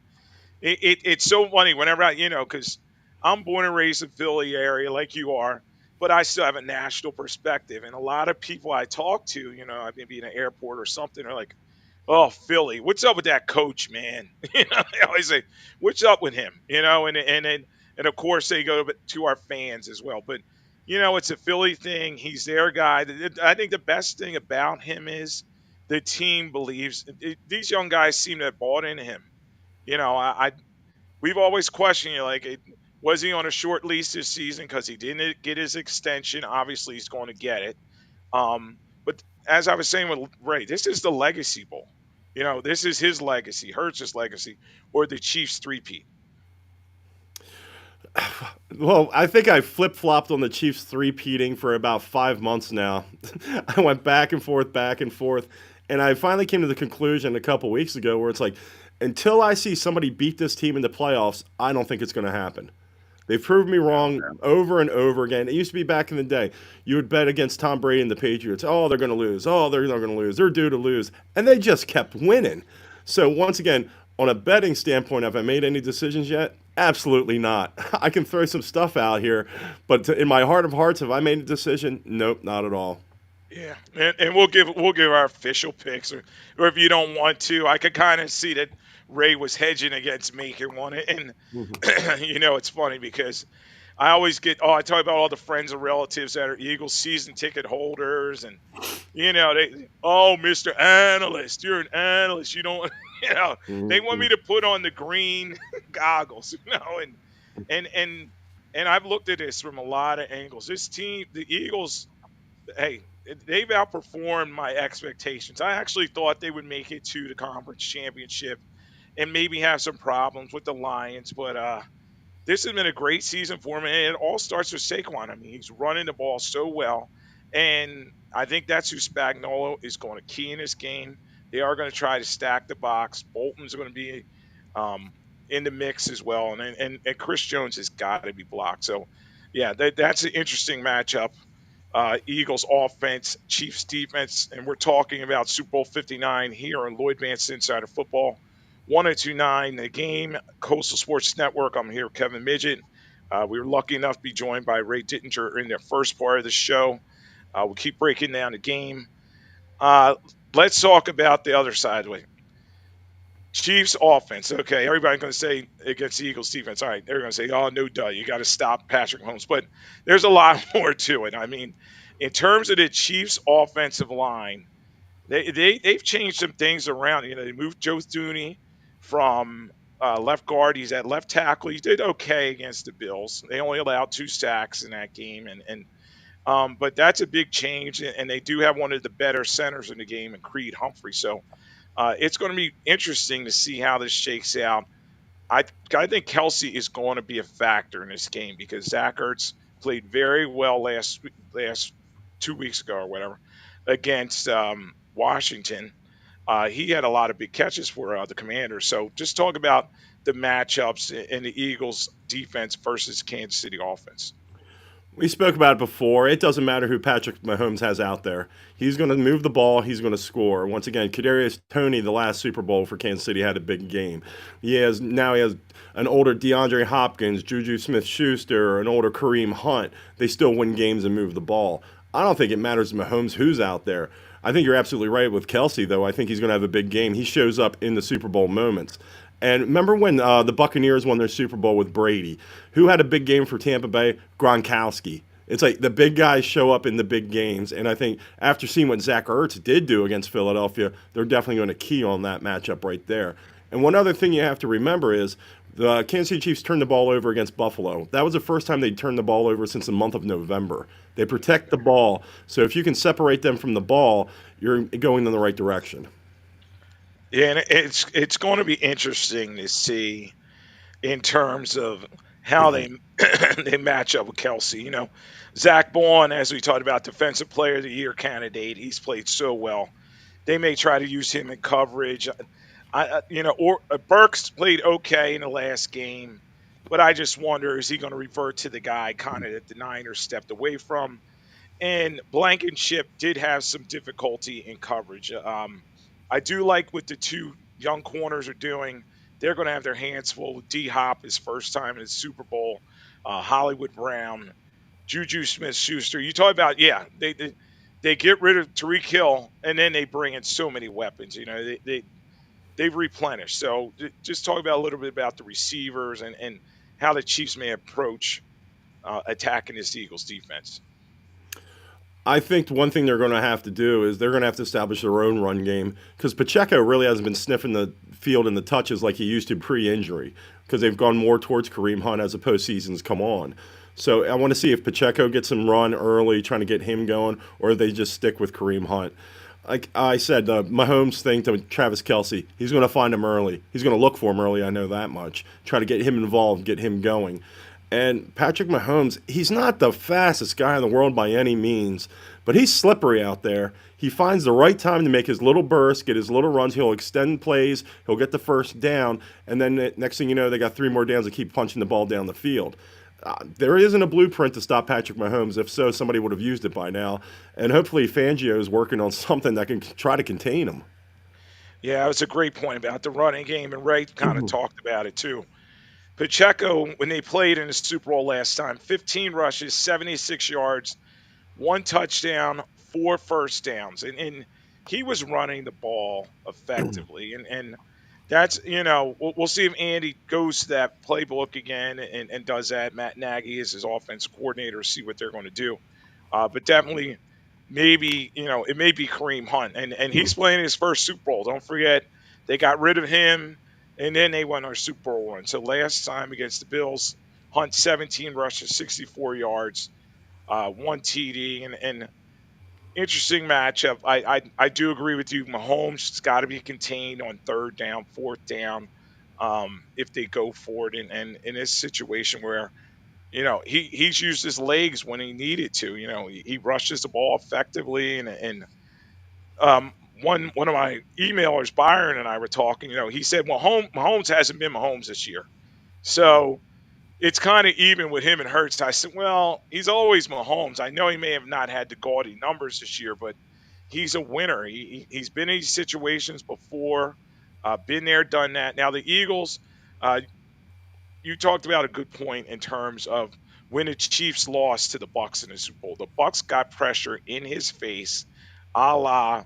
it's so funny whenever because I'm born and raised in Philly area like you are, but I still have a national perspective. And a lot of people I talk to, I may be in an airport or something, are like, "Oh, Philly, what's up with that coach, man?" They always say, "What's up with him?" And of course they go to our fans as well. But it's a Philly thing. He's their guy. I think the best thing about him is the team believes these young guys seem to have bought into him. I we've always questioned like, was he on a short lease this season because he didn't get his extension? Obviously, he's going to get it. But as I was saying with Ray, this is the legacy bowl. This is his legacy, Hurts's legacy, or the Chiefs three-peat. Well, I think I flip-flopped on the Chiefs three-peating for about 5 months now. I went back and forth, and I finally came to the conclusion a couple weeks ago where it's like, until I see somebody beat this team in the playoffs, I don't think it's going to happen. They've proved me wrong over and over again. It used to be back in the day. You would bet against Tom Brady and the Patriots. Oh, they're going to lose. Oh, they're not going to lose. They're due to lose. And they just kept winning. So once again, on a betting standpoint, have I made any decisions yet? Absolutely not. I can throw some stuff out here, but in my heart of hearts, have I made a decision? Nope, not at all. Yeah, and we'll give our official picks, or if you don't want to, I could kind of see that Ray was hedging against making one, and it's funny because I always I talk about all the friends and relatives that are Eagles season ticket holders, and Mr. Analyst, you're an analyst, you don't, they want me to put on the green goggles, and I've looked at this from a lot of angles. This team, the Eagles, hey, they've outperformed my expectations. I actually thought they would make it to the conference championship and maybe have some problems with the Lions, but this has been a great season for him, and it all starts with Saquon. I mean, he's running the ball so well, and I think that's who Spagnuolo is going to key in this game. They are going to try to stack the box. Bolton's going to be in the mix as well, and Chris Jones has got to be blocked. So, yeah, that's an interesting matchup. Eagles offense, Chiefs defense, and we're talking about Super Bowl 59 here on Lloyd Vance Insider Football. 1029 the game, Coastal Sports Network. I'm here, Kevin Midgette. We were lucky enough to be joined by Ray Didinger in the first part of the show. We'll keep breaking down the game. Let's talk about the other side of it. Chiefs offense. Okay, everybody's going to say against the Eagles defense. All right, they're going to say, oh, no duh, you got to stop Patrick Mahomes. But there's a lot more to it. I mean, in terms of the Chiefs offensive line, they've changed some things around. They moved Joe Thuney from left guard. He's at left tackle. He did okay against the Bills. They only allowed 2 sacks in that game, but that's a big change. And they do have one of the better centers in the game, in Creed Humphrey. So it's going to be interesting to see how this shakes out. I think Kelce is going to be a factor in this game because Zach Ertz played very well last 2 weeks ago or whatever against Washington. He had a lot of big catches for the Commanders. So just talk about the matchups in the Eagles defense versus Kansas City offense. We spoke about it before. It doesn't matter who Patrick Mahomes has out there. He's going to move the ball. He's going to score. Once again, Kadarius Toney, the last Super Bowl for Kansas City, had a big game. Now he has an older DeAndre Hopkins, Juju Smith-Schuster, an older Kareem Hunt. They still win games and move the ball. I don't think it matters to Mahomes who's out there. I think you're absolutely right with Kelce, though. I think he's going to have a big game. He shows up in the Super Bowl moments. And remember when the Buccaneers won their Super Bowl with Brady? Who had a big game for Tampa Bay? Gronkowski. It's like the big guys show up in the big games. And I think after seeing what Zach Ertz did do against Philadelphia, they're definitely going to key on that matchup right there. And one other thing you have to remember is the Kansas City Chiefs turned the ball over against Buffalo. That was the first time they'd turned the ball over since the month of November. They protect the ball. So if you can separate them from the ball, you're going in the right direction. Yeah, and it's going to be interesting to see in terms of how they they match up with Kelce. Zach Bond, as we talked about, Defensive Player of the Year candidate. He's played so well. They may try to use him in coverage. Burks played okay in the last game, but I just wonder, is he going to revert to the guy kind of that the Niners stepped away from? And Blankenship did have some difficulty in coverage. I do like what the 2 young corners are doing. They're going to have their hands full with D-Hop, his first time in the Super Bowl, Hollywood Brown, Juju Smith-Schuster. You talk about, they get rid of Tyreek Hill, and then they bring in so many weapons. They've replenished. So just talk about a little bit about the receivers and how the Chiefs may approach attacking this Eagles defense. I think one thing they're going to have to do is they're going to have to establish their own run game because Pacheco really hasn't been sniffing the field and the touches like he used to pre-injury because they've gone more towards Kareem Hunt as the postseasons come on. So I want to see if Pacheco gets some run early, trying to get him going, or they just stick with Kareem Hunt. Like I said, Mahomes thing to Travis Kelce, he's going to find him early. He's going to look for him early, I know that much. Try to get him involved, get him going. And Patrick Mahomes, he's not the fastest guy in the world by any means, but he's slippery out there. He finds the right time to make his little bursts, get his little runs. He'll extend plays. He'll get the first down, and then next thing you know, they got 3 more downs to keep punching the ball down the field. There isn't a blueprint to stop Patrick Mahomes. If so, somebody would have used it by now. And hopefully, Fangio is working on something that can try to contain him. Yeah, it was a great point about the running game, and Ray kind of talked about it too. Pacheco, when they played in the Super Bowl last time, 15 rushes, 76 yards, 1 touchdown, 4 first downs, and he was running the ball effectively, and that's we'll see if Andy goes to that playbook again and does that. Matt Nagy is his offensive coordinator, see what they're going to do, but definitely maybe it may be Kareem Hunt, and he's playing his first Super Bowl. Don't forget they got rid of him, and then they won our Super Bowl run. So last time against the Bills, Hunt 17 rushes, 64 yards, 1 TD, and interesting matchup. I do agree with you. Mahomes has got to be contained on 3rd down, 4th down, if they go for it. And in this situation where he's used his legs when he needed to. He rushes the ball effectively, and one of my emailers, Byron, and I were talking. He said, "Well, Mahomes hasn't been Mahomes this year, so." It's kind of even with him and Hurts. I said, well, he's always Mahomes. I know he may have not had the gaudy numbers this year, but he's a winner. He's been in these situations before, been there, done that. Now, the Eagles, you talked about a good point in terms of when the Chiefs lost to the Bucs in the Super Bowl. The Bucs got pressure in his face, a la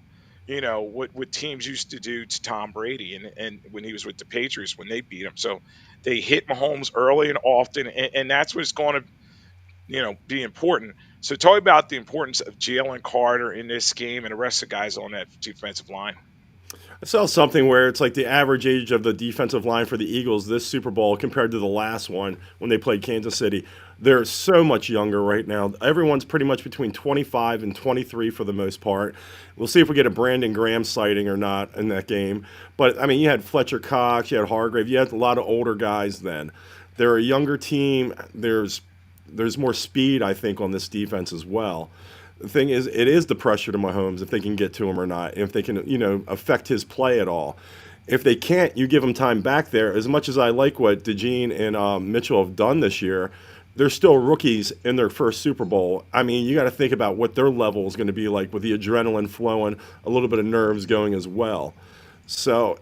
what teams used to do to Tom Brady and when he was with the Patriots when they beat him. So they hit Mahomes early and often, and that's what's going to be important. So talk about the importance of Jalen Carter in this game and the rest of the guys on that defensive line. I saw something where it's like the average age of the defensive line for the Eagles this Super Bowl compared to the last one when they played Kansas City. They're so much younger right now. Everyone's pretty much between 25 and 23 for the most part. We'll see if we get a Brandon Graham sighting or not in that game. But, I mean, you had Fletcher Cox, you had Hargrave, you had a lot of older guys then. They're a younger team. There's more speed, I think, on this defense as well. The thing is, it is the pressure to Mahomes if they can get to him or not, if they can, affect his play at all. If they can't, you give him time back there. As much as I like what DeJean and Mitchell have done this year, they're still rookies in their first Super Bowl. I mean, you got to think about what their level is going to be like with the adrenaline flowing, a little bit of nerves going as well. So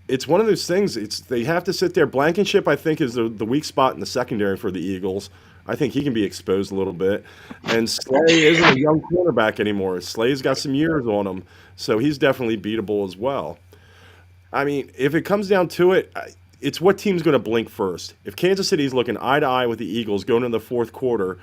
it's one of those things. They have to sit there. Blankenship, I think, is the weak spot in the secondary for the Eagles. I think he can be exposed a little bit. And Slay isn't a young quarterback anymore. Slay's got some years on him, so he's definitely beatable as well. I mean, if it comes down to it, it's what team's going to blink first. If Kansas City's looking eye to eye with the Eagles going into the fourth quarter,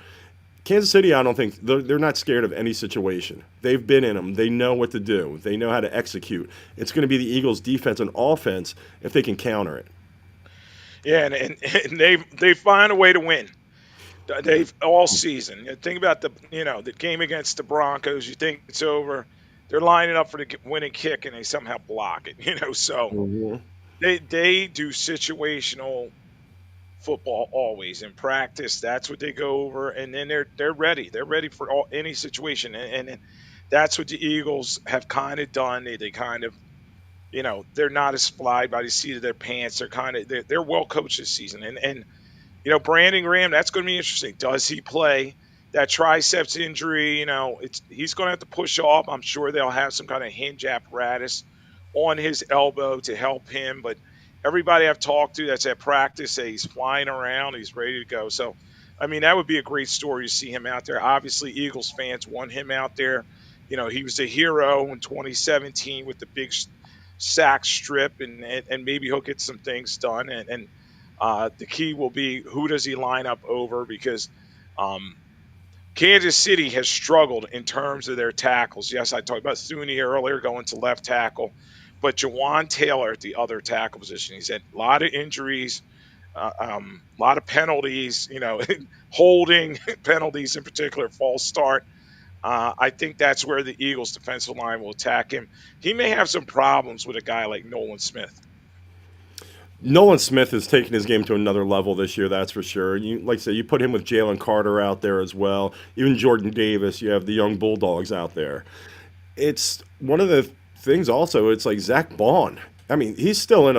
Kansas City, I don't think they're not scared of any situation. They've been in them. They know what to do. They know how to execute. It's going to be the Eagles' defense and offense if they can counter it. Yeah, and they find a way to win. They've all season. Think about the game against the Broncos. You think it's over. They're lining up for the winning kick, and they somehow block it. So Mhm. they do situational football always in practice. That's what they go over, and then they're ready. They're ready for any situation, and that's what the Eagles have kind of done. They kind of they're not as fly by the seat of their pants. They're well coached this season, and Brandon Graham, that's going to be interesting. Does he play? That triceps injury, he's going to have to push off. I'm sure they'll have some kind of hinge apparatus on his elbow to help him. But everybody I've talked to that's at practice say he's flying around, he's ready to go. So, I mean, that would be a great story to see him out there. Obviously, Eagles fans want him out there. He was a hero in 2017 with the big sack strip, and maybe he'll get some things done. And the key will be who does he line up over, because Kansas City has struggled in terms of their tackles. Yes, I talked about Thuney earlier going to left tackle, but Jawan Taylor at the other tackle position. He's had a lot of injuries, a lot of penalties, holding penalties in particular, false start. I think that's where the Eagles' defensive line will attack him. He may have some problems with a guy like Nolan Smith. Nolan Smith has taken his game to another level this year, that's for sure. You, like I said, you put him with Jalen Carter out there as well. Even Jordan Davis, you have the young Bulldogs out there. It's one of the things also, it's like Zach Bond. I mean, he's trying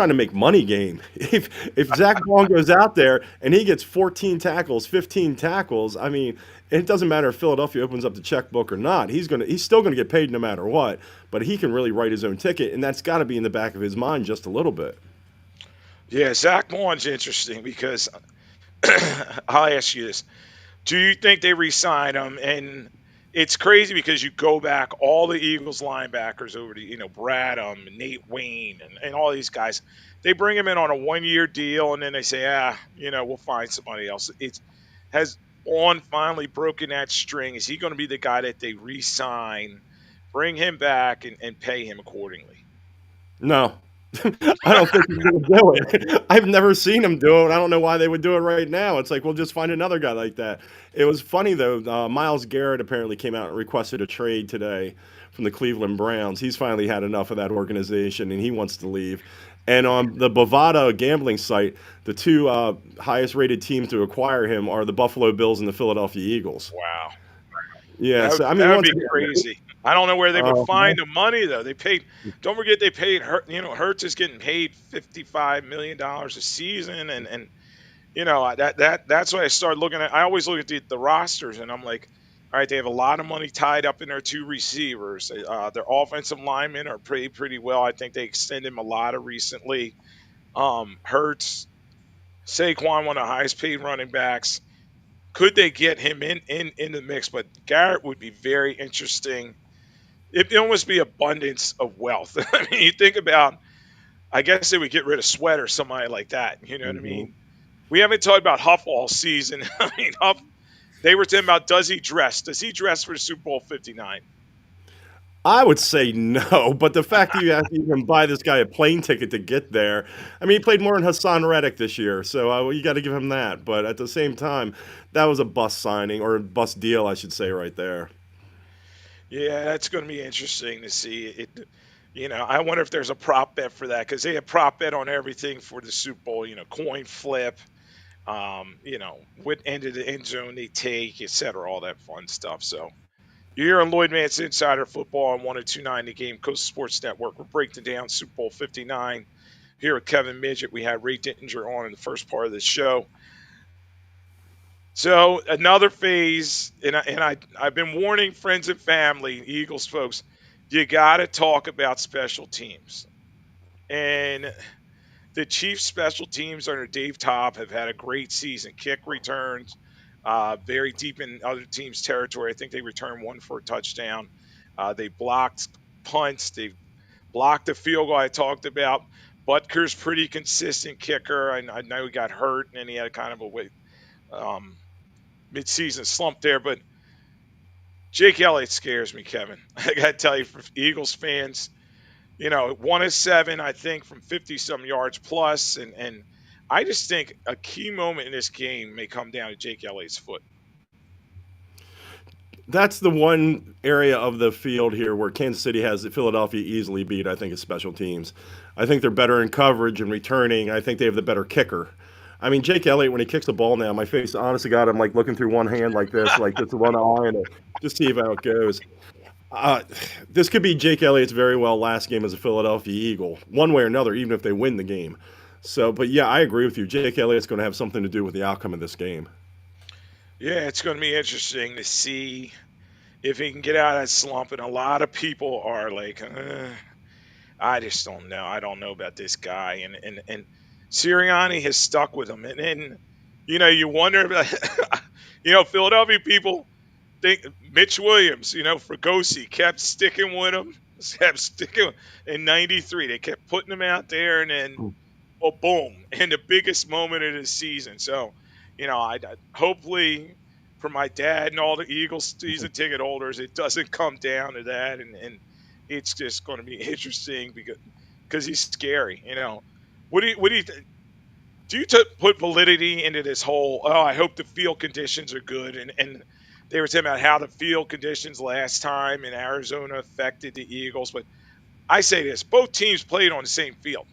to make money game. If Zach Bond goes out there and he gets 14 tackles, 15 tackles, I mean, it doesn't matter if Philadelphia opens up the checkbook or not. He's still gonna get paid no matter what. But he can really write his own ticket, and that's got to be in the back of his mind just a little bit. Yeah, Zach Bond's interesting because I'll ask you this. Do you think they re-sign him? And it's crazy because you go back all the Eagles linebackers over to, Bradham, Nate Wayne, and all these guys. They bring him in on a 1-year deal, and then they say, we'll find somebody else. Has on finally broken that string? Is he going to be the guy that they re-sign, bring him back, and pay him accordingly? No, I don't think he's going to do it. I've never seen him do it. I don't know why they would do it right now. It's like, we'll just find another guy like that. It was funny, though. Myles Garrett apparently came out and requested a trade today from the Cleveland Browns. He's finally had enough of that organization, and he wants to leave. And on the Bovada gambling site, the two highest rated teams to acquire him are the Buffalo Bills and the Philadelphia Eagles. Wow. Yeah, so I mean, That would once be again, crazy. I don't know where they would uh, find the money though. They paid. Don't forget they paid. Hurts is getting paid $55 million a season, and that's why I started looking at. I always look at the rosters, and I'm like, all right, they have a lot of money tied up in their two receivers. Their offensive linemen are pretty well. I think they extended him a lot of recently. Hurts, Saquon, one of the highest paid running backs. Could they get him in the mix? But Garrett would be very interesting. It almost be abundance of wealth. I mean, you think about. I guess they would get rid of Sweat or somebody like that. You know what I mhm. mean? We haven't talked about Huff all season. I mean, Huff. They were talking about does he dress? Does he dress for Super Bowl 59? I would say no, but the fact that you have to even buy this guy a plane ticket to get there, I mean, he played more than Hassan Reddick this year, so you got to give him that. But at the same time, that was a bust signing or bust deal, I should say, right there. Yeah, that's going to be interesting to see. I wonder if there's a prop bet for that because they have prop bet on everything for the Super Bowl. Coin flip. What end of the end zone they take, et cetera, all that fun stuff. So you're here on Lloyd Vance Insider Football on 1029 The Game, Coast Sports Network. We're breaking down Super Bowl 59 here with Kevin Midgette. We had Ray Didinger on in the first part of the show. So another phase, I've been warning friends and family, Eagles folks, you got to talk about special teams. And the Chiefs special teams under Dave Topp have had a great season. Kick returns, very deep in other teams' territory. I think they returned one for a touchdown. They blocked punts. They blocked the field goal I talked about. Butker's pretty consistent kicker. I know he got hurt and then he had kind of a mid-season slump there, but Jake Elliott scares me, Kevin. I got to tell you, for Eagles fans, 1 of 7, I think, from 50 some yards plus, and I just think a key moment in this game may come down to Jake Elliott's foot. That's the one area of the field here where Kansas City has Philadelphia easily beat, I think, is special teams. I think they're better in coverage and returning. I think they have the better kicker. I mean, Jake Elliott, when he kicks the ball now, my face, honest to God, I'm like looking through one hand like this one eye, and just see how it goes. Uh, this could be Jake Elliott's very well last game as a Philadelphia Eagle, one way or another, even if they win the game. So, but yeah, I agree with you. Jake Elliott's going to have something to do with the outcome of this game. Yeah, it's going to be interesting to see if he can get out of that slump. And a lot of people are like, I just don't know. I don't know about this guy. And Sirianni has stuck with him. And you wonder about, Philadelphia people think Mitch Williams, Fregosi kept sticking with him, kept sticking in '93. They kept putting him out there, and then, well, boom, and the biggest moment of the season. So, I hopefully for my dad and all the Eagles season ticket holders, it doesn't come down to that, and it's just going to be interesting because he's scary. What do you put validity into this whole? Oh, I hope the field conditions are good, and they were talking about how the field conditions last time in Arizona affected the Eagles. But I say this: both teams played on the same field.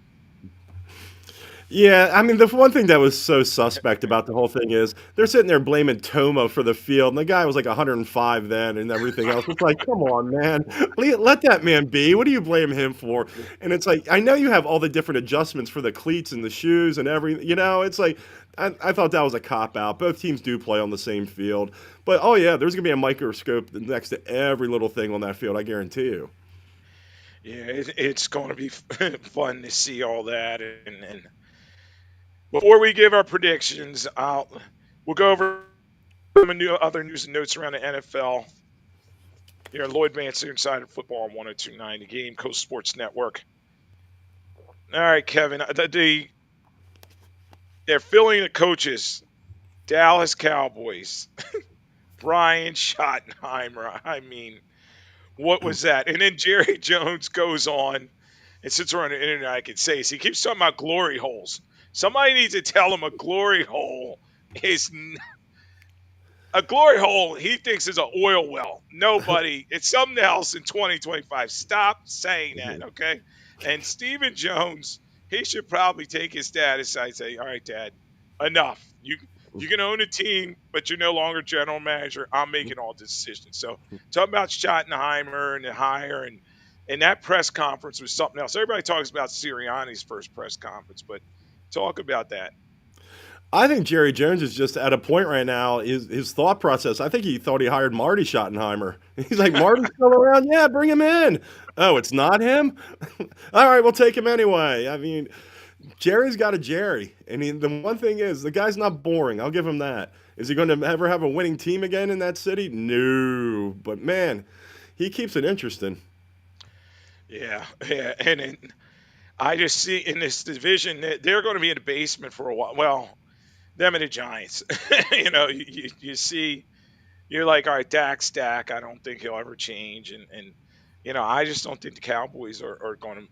Yeah, I mean, the one thing that was so suspect about the whole thing is they're sitting there blaming Toma for the field, and the guy was like 105 then and everything else. It's like, come on, man. Let that man be. What do you blame him for? And it's like, I know you have all the different adjustments for the cleats and the shoes and everything. It's like, I thought that was a cop out. Both teams do play on the same field. But, oh, yeah, there's going to be a microscope next to every little thing on that field, I guarantee you. Yeah, it's going to be fun to see all that. And before we give our predictions, we'll go over some other news and notes around the NFL. Here, Lloyd Vance, Insider Football on 1029 The Game, Coast Sports Network. All right, Kevin. They're filling the coaches. Dallas Cowboys. Brian Schottenheimer. I mean, what was that? And then Jerry Jones goes on, and since we're on the internet, I can say this. He keeps talking about glory holes. Somebody needs to tell him a glory hole is a glory hole. He thinks is an oil well. Nobody. It's something else in 2025. Stop saying that, okay? And Stephen Jones, he should probably take his dad aside and say, "All right, Dad, enough. You can own a team, but you're no longer general manager. I'm making all the decisions." So talk about Schottenheimer and the hire and that press conference was something else. Everybody talks about Sirianni's first press conference, but talk about that. I think Jerry Jones is just at a point right now. His thought process. I think he thought he hired Marty Schottenheimer. He's like, Marty's still around. Yeah, bring him in. Oh, it's not him. All right, we'll take him anyway. I mean, Jerry's got a Jerry, and the one thing is the guy's not boring. I'll give him that. Is he going to ever have a winning team again in that city? No, but man, he keeps it interesting. Yeah, yeah, and I just see in this division that they're going to be in the basement for a while. Well, them and the Giants. You see, you're like, all right, Dak. I don't think he'll ever change, and I just don't think the Cowboys are going to.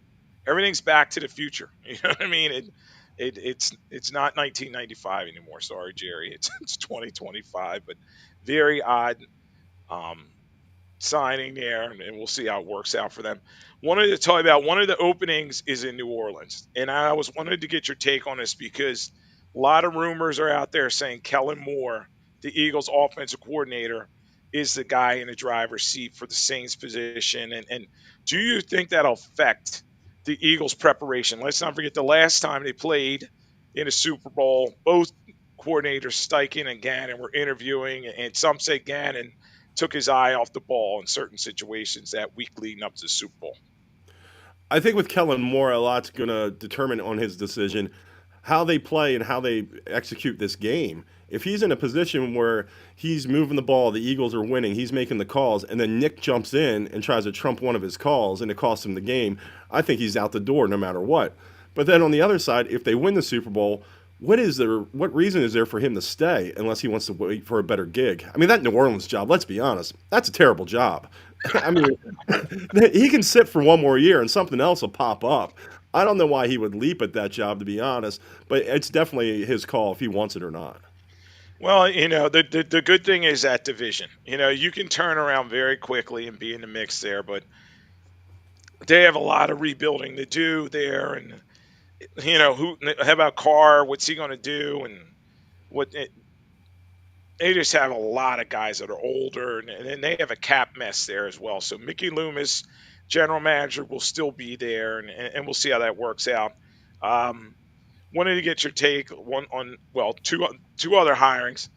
Everything's back to the future. You know what I mean? It's not 1995 anymore. Sorry, Jerry. It's 2025, but very odd. Um, Signing there, and we'll see how it works out for them. Wanted to tell you about one of the openings is in New Orleans, and I was wanted to get your take on this because a lot of rumors are out there saying Kellen Moore, the Eagles' offensive coordinator, is the guy in the driver's seat for the Saints position, and do you think that'll affect the Eagles' preparation? Let's not forget the last time they played in a Super Bowl, both coordinators Steichen and Gannon were interviewing, and some say Gannon took his eye off the ball in certain situations that week leading up to the Super Bowl. I think with Kellen Moore, a lot's going to determine on his decision how they play and how they execute this game. If he's in a position where he's moving the ball, the Eagles are winning, he's making the calls, and then Nick jumps in and tries to trump one of his calls and it costs him the game, I think he's out the door no matter what. But then on the other side, if they win the Super Bowl, what reason is there for him to stay unless he wants to wait for a better gig? I mean, that New Orleans job, let's be honest, that's a terrible job. I mean, he can sit for one more year and something else will pop up. I don't know why he would leap at that job, to be honest, but it's definitely his call if he wants it or not. Well, the good thing is that division. You can turn around very quickly and be in the mix there, but they have a lot of rebuilding to do there. And who? How about Carr? What's he going to do? And what? They just have a lot of guys that are older, and they have a cap mess there as well. So Mickey Loomis, general manager, will still be there, and we'll see how that works out. Um, Wanted to get your take on two other hirings.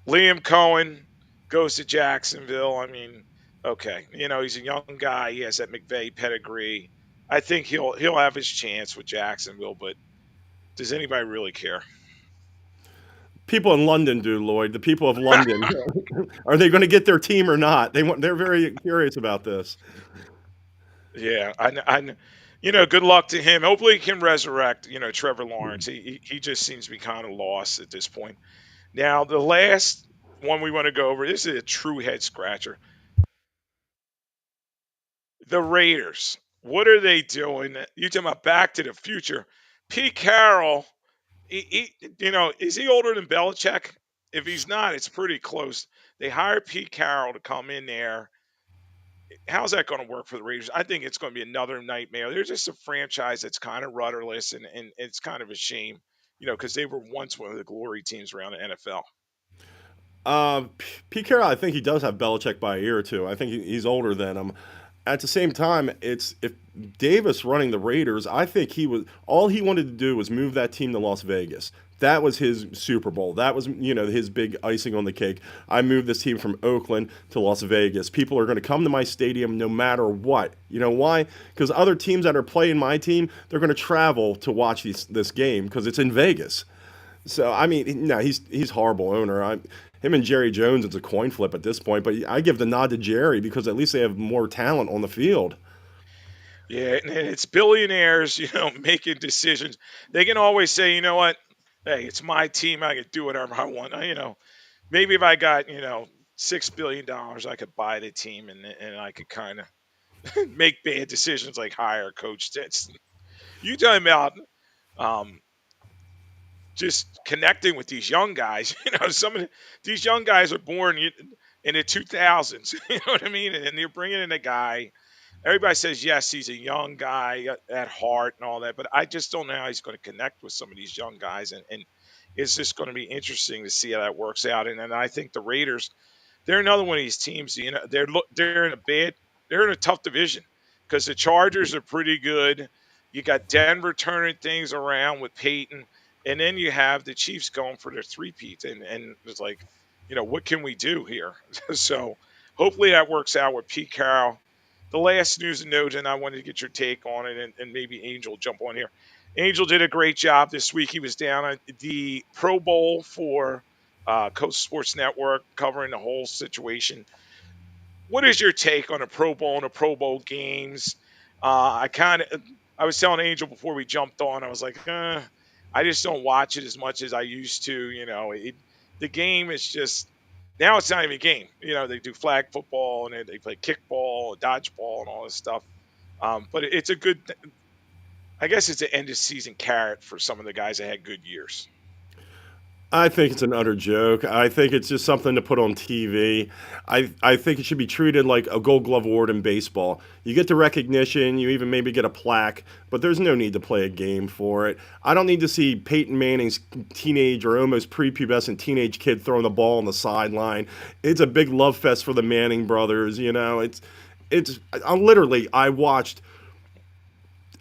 Liam Cohen goes to Jacksonville. I mean, okay, he's a young guy. He has that McVay pedigree. I think he'll have his chance with Jacksonville, but does anybody really care? People in London do, Lloyd. The people of London, are they going to get their team or not? They're very curious about this. Yeah, good luck to him. Hopefully, he can resurrect. Trevor Lawrence. He just seems to be kind of lost at this point. Now, the last one we want to go over. This is a true head scratcher. The Raiders. What are they doing? You talking about Back to the Future? Pete Carroll. Is he older than Belichick? If he's not, it's pretty close. They hired Pete Carroll to come in there how's that going to work for the Raiders? I think it's going to be another nightmare. They're just a franchise that's kind of rudderless, and it's kind of a shame, because they were once one of the glory teams around the NFL. Pete Carroll, I think he does have Belichick by a year or two. I think he's older than him. At the same time, it's if Davis running the Raiders, I think all he wanted to do was move that team to Las Vegas. That was his Super Bowl. That was his big icing on the cake. I moved this team from Oakland to Las Vegas. People are going to come to my stadium no matter what. You know why? Because other teams that are playing my team, they're going to travel to watch this game because it's in Vegas. So I mean, no, he's horrible owner. Him and Jerry Jones, it's a coin flip at this point. But I give the nod to Jerry because at least they have more talent on the field. Yeah, and it's billionaires, making decisions. They can always say, you know what? Hey, it's my team. I can do whatever I want. Maybe if I got, $6 billion, I could buy the team and I could kind of make bad decisions like hire a coach. You talking about um, just connecting with these young guys. These young guys are born in the 2000s. You know what I mean? And they're bringing in a guy. Everybody says, yes, he's a young guy at heart and all that, but I just don't know how he's going to connect with some of these young guys. And it's just going to be interesting to see how that works out. And then I think the Raiders, they're another one of these teams. They're in a tough division because the Chargers are pretty good. You got Denver turning things around with Peyton, and then you have the Chiefs going for their three-peat. And it's like, what can we do here? So hopefully that works out with Pete Carroll. The last news and note, and I wanted to get your take on it, and maybe Angel jump on here. Angel did a great job this week. He was down at the Pro Bowl for Coast Sports Network, covering the whole situation. What is your take on a Pro Bowl and the Pro Bowl games? I was telling Angel before we jumped on, I was like, I just don't watch it as much as I used to. The game is just, now it's not even a game. They do flag football and they play kickball, dodgeball, and all this stuff. But it's a good, I guess it's an end of season carrot for some of the guys that had good years. I think it's an utter joke. I think it's just something to put on TV. I think it should be treated like a Gold Glove Award in baseball. You get the recognition, you even maybe get a plaque, but there's no need to play a game for it. I don't need to see Peyton Manning's teenage or almost prepubescent teenage kid throwing the ball on the sideline. It's a big love fest for the Manning brothers. I watched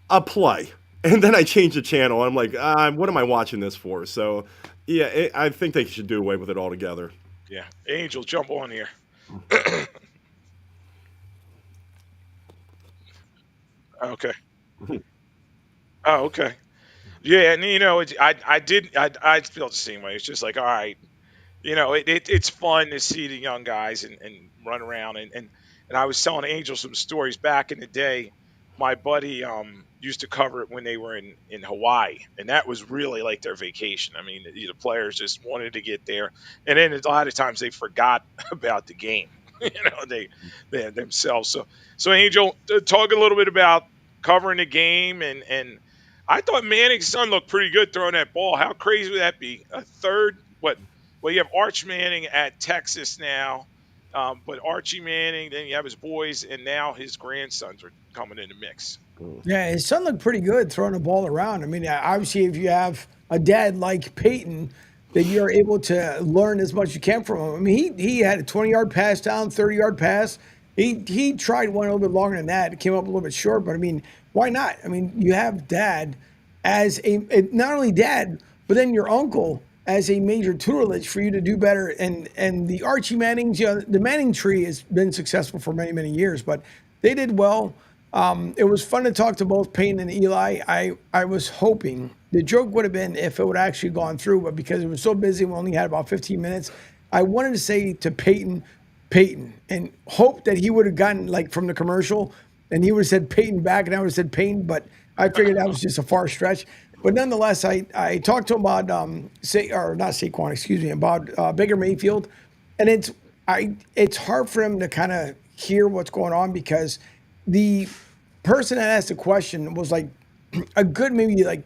a play. And then I changed the channel. I'm like, what am I watching this for? So, yeah, I think they should do away with it altogether. Yeah. Angel, jump on here. Okay. Oh, okay. Yeah, and I feel the same way. It's just like, all right, it's fun to see the young guys and run around and I was telling Angel some stories back in the day. My buddy used to cover it when they were in Hawaii, and that was really like their vacation. I mean, the players just wanted to get there, and then a lot of times they forgot about the game. They themselves. So Angel, talk a little bit about covering the game, and I thought Manning's son looked pretty good throwing that ball. How crazy would that be? A third, what? Well, you have Arch Manning at Texas now. But Archie Manning, then you have his boys, and now his grandsons are coming in the mix. Yeah, his son looked pretty good throwing the ball around. I mean, obviously, if you have a dad like Peyton, then you're able to learn as much as you can from him. I mean, he had a 20-yard pass down, 30-yard pass. He tried one a little bit longer than that. It came up a little bit short, but I mean, why not? I mean, you have dad as not only dad, but then your uncle as a major tutelage for you to do better. And the Archie Mannings, the Manning tree has been successful for many, many years, but they did well. It was fun to talk to both Peyton and Eli. I was hoping the joke would have been if it would have actually gone through, but because it was so busy, we only had about 15 minutes. I wanted to say to Peyton, and hope that he would have gotten like from the commercial and he would have said Peyton back and I would have said Peyton, but I figured that was just a far stretch. But nonetheless, I talked to him about not Saquon, excuse me, about Baker Mayfield, and it's hard for him to kind of hear what's going on because the person that asked the question was like a good maybe like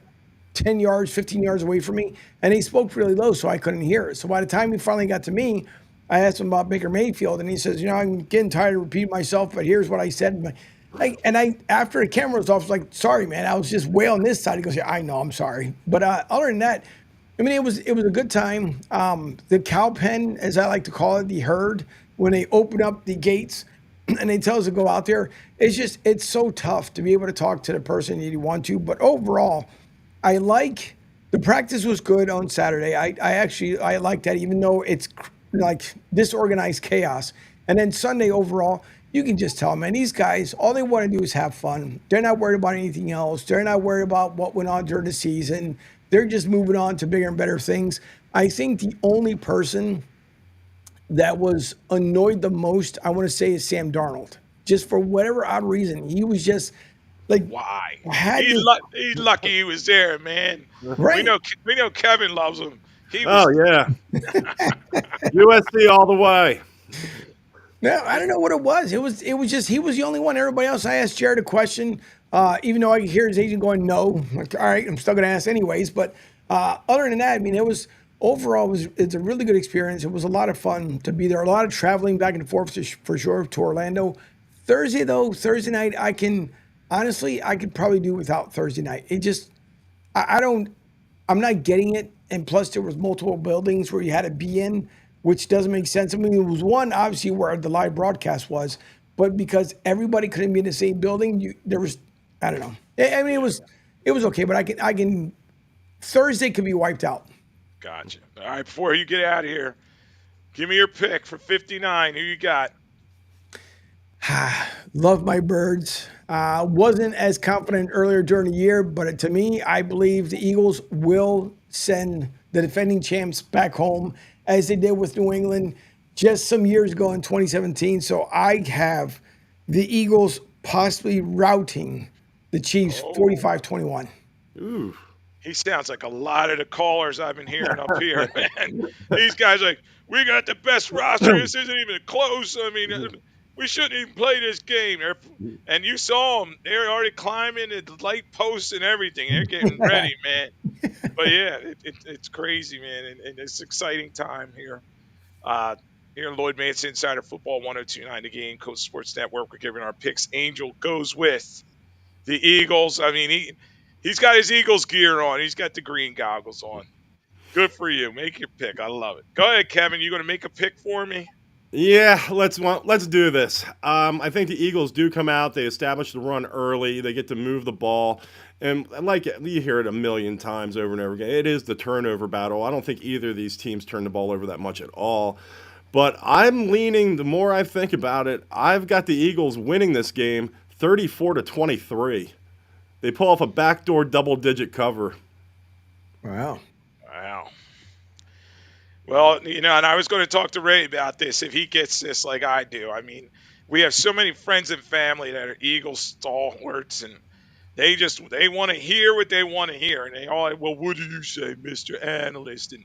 10 yards, 15 yards away from me, and he spoke really low, so I couldn't hear it. So by the time he finally got to me, I asked him about Baker Mayfield, and he says, I'm getting tired of repeating myself, but here's what I said. After the camera was off, I was like, sorry, man, I was just wailing this side. He goes, yeah, I know, I'm sorry. But other than that, I mean, it was a good time. The cow pen, as I like to call it, the herd, when they open up the gates and they tell us to go out there, it's so tough to be able to talk to the person that you want to. But overall, I like the practice was good on Saturday. I like that, even though it's like disorganized chaos. And then Sunday overall, you can just tell, man, these guys, all they want to do is have fun. They're not worried about anything else. They're not worried about what went on during the season. They're just moving on to bigger and better things. I think the only person that was annoyed the most, I want to say, is Sam Darnold. Just for whatever odd reason, he was just like Why? had He's, this he's lucky he was there, man. right. We know Kevin loves him. He Oh was yeah, USC all the way. No, I don't know what it was. It was just he was the only one. Everybody else, I asked Jared a question, even though I could hear his agent going no. Like, all right, I'm still gonna ask anyways. But other than that, I mean, it was overall it's a really good experience. It was a lot of fun to be there. A lot of traveling back and forth for sure to Orlando. Thursday night, I could probably do without Thursday night. It just I don't I'm not getting it. And plus, there was multiple buildings where you had to be in, which doesn't make sense. I mean, there was one obviously where the live broadcast was, but because everybody couldn't be in the same building, there was I don't know. I mean, it was okay, but I can Thursday could be wiped out. gotcha. All right, before you get out of here, give me your pick for 59. Who you got? Love my birds. Wasn't as confident earlier during the year, but to me, I believe the Eagles will send the defending champs back home as they did with New England just some years ago in 2017. So I have the Eagles possibly routing the Chiefs Oh, 45-21. Ooh. he sounds like a lot of the callers I've been hearing up here, man. These guys like, we got the best roster. This isn't even close. I mean, we shouldn't even play this game. And you saw them. They're already climbing the light posts and everything. They're getting ready, man. But yeah, it's crazy, man, and it's an exciting time here. Uh, Here in Lloyd Vance Insider Football 1029 The Game, Coast Sports Network. We're giving our picks. Angel goes with the Eagles. I mean, he's got his Eagles gear on. He's got the green goggles on. Good for you. Make your pick. I love it. Go ahead, Kevin. You going to make a pick for me? Yeah, let's do this. I think the Eagles do come out. They establish the run early. They get to move the ball, and like you hear it a million times over and over again. It is the turnover battle. I don't think either of these teams turn the ball over that much at all. But I'm leaning. The more I think about it, I've got the Eagles winning this game, 34-23. They pull off a backdoor double-digit cover. Wow. Wow. Well, and I was going to talk to Ray about this if he gets this like I do. I mean, we have so many friends and family that are Eagles stalwarts, and they want to hear what they want to hear, and they all, well, what do you say, Mr. Analyst? And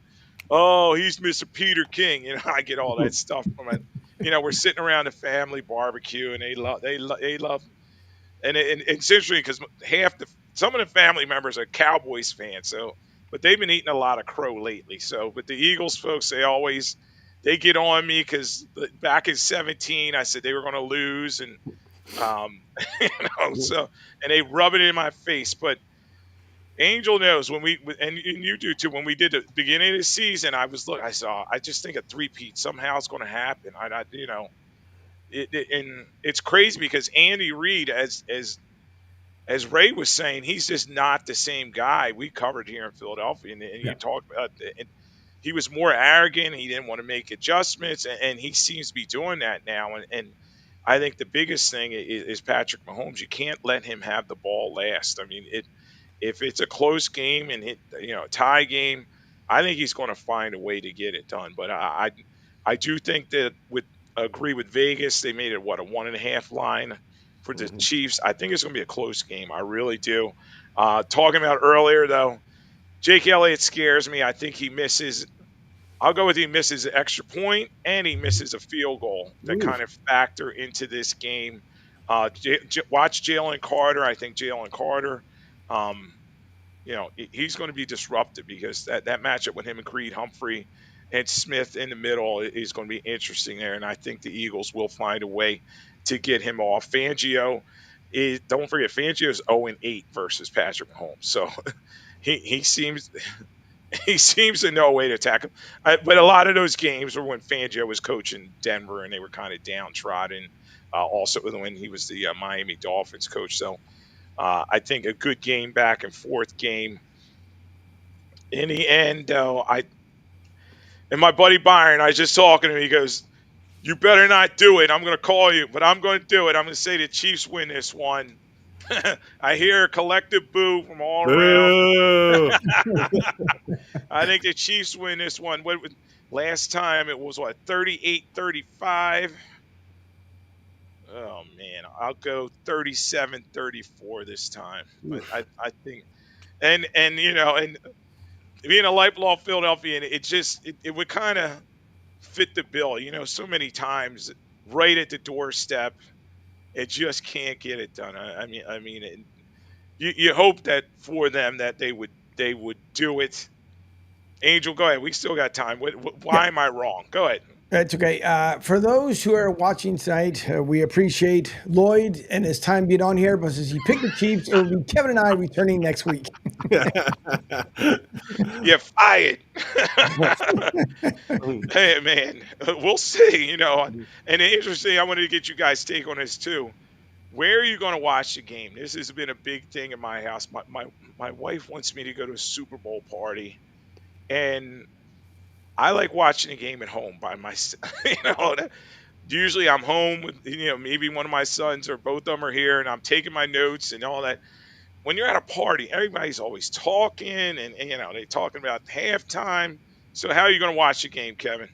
oh, he's Mr. Peter King. I get all that stuff from it. We're sitting around a family barbecue, and they love, and it's interesting because some of the family members are Cowboys fans, so. But they've been eating a lot of crow lately. So, but the Eagles folks, they get on me because back in 17, I said they were going to lose, and so and they rub it in my face. But Angel knows when and you do too. When we did the beginning of the season, I just think a three-peat somehow is going to happen. And it's crazy because Andy Reid, as Ray was saying, he's just not the same guy we covered here in Philadelphia. And you talk about, and he was more arrogant. He didn't want to make adjustments, and he seems to be doing that now. And I think the biggest thing is Patrick Mahomes. You can't let him have the ball last. I mean, if it's a close game and a tie game, I think he's going to find a way to get it done. But I do think that agree with Vegas. They made it a 1.5 line for the Chiefs. I think it's going to be a close game. I really do. Talking about earlier, though, Jake Elliott scares me. I think he misses. I'll go with he misses an extra point and he misses a field goal that kind of factor into this game. Watch Jalen Carter. I think Jalen Carter, he's going to be disruptive because that matchup with him and Creed Humphrey, and Smith in the middle is going to be interesting there. And I think the Eagles will find a way to get him off. Fangio is, don't forget, Fangio is 0-8 versus Patrick Mahomes. So he seems he seems to know a way to attack him. But a lot of those games were when Fangio was coaching Denver and they were kind of downtrodden. Also when he was the Miami Dolphins coach. So I think a good game, back and forth game. In the end, though, and my buddy Byron, I was just talking to him. He goes, "You better not do it. I'm going to call you, but I'm going to do it. I'm going to say the Chiefs win this one." I hear a collective boo from all around. Boo! I think the Chiefs win this one. Last time it was what, 38-35. Oh man, I'll go 37-34 this time. I think, and and being a lifelong Philadelphian, it would kind of fit the bill. So many times right at the doorstep, it just can't get it done. You hope that for them that they would do it. Angel, go ahead. We still got time. Yeah. Why am I wrong? Go ahead. That's okay. For those who are watching tonight, we appreciate Lloyd and his time being on here. But since he picked the Chiefs, it will be Kevin and I returning next week. You're fired. Hey man, we'll see. And interesting. I wanted to get you guys' take on this too. Where are you going to watch the game? This has been a big thing in my house. My wife wants me to go to a Super Bowl party, and I like watching the game at home by myself. Usually I'm home with maybe one of my sons or both of them are here, and I'm taking my notes and all that. When you're at a party, everybody's always talking, and they're talking about halftime. So how are you going to watch the game, Kevin?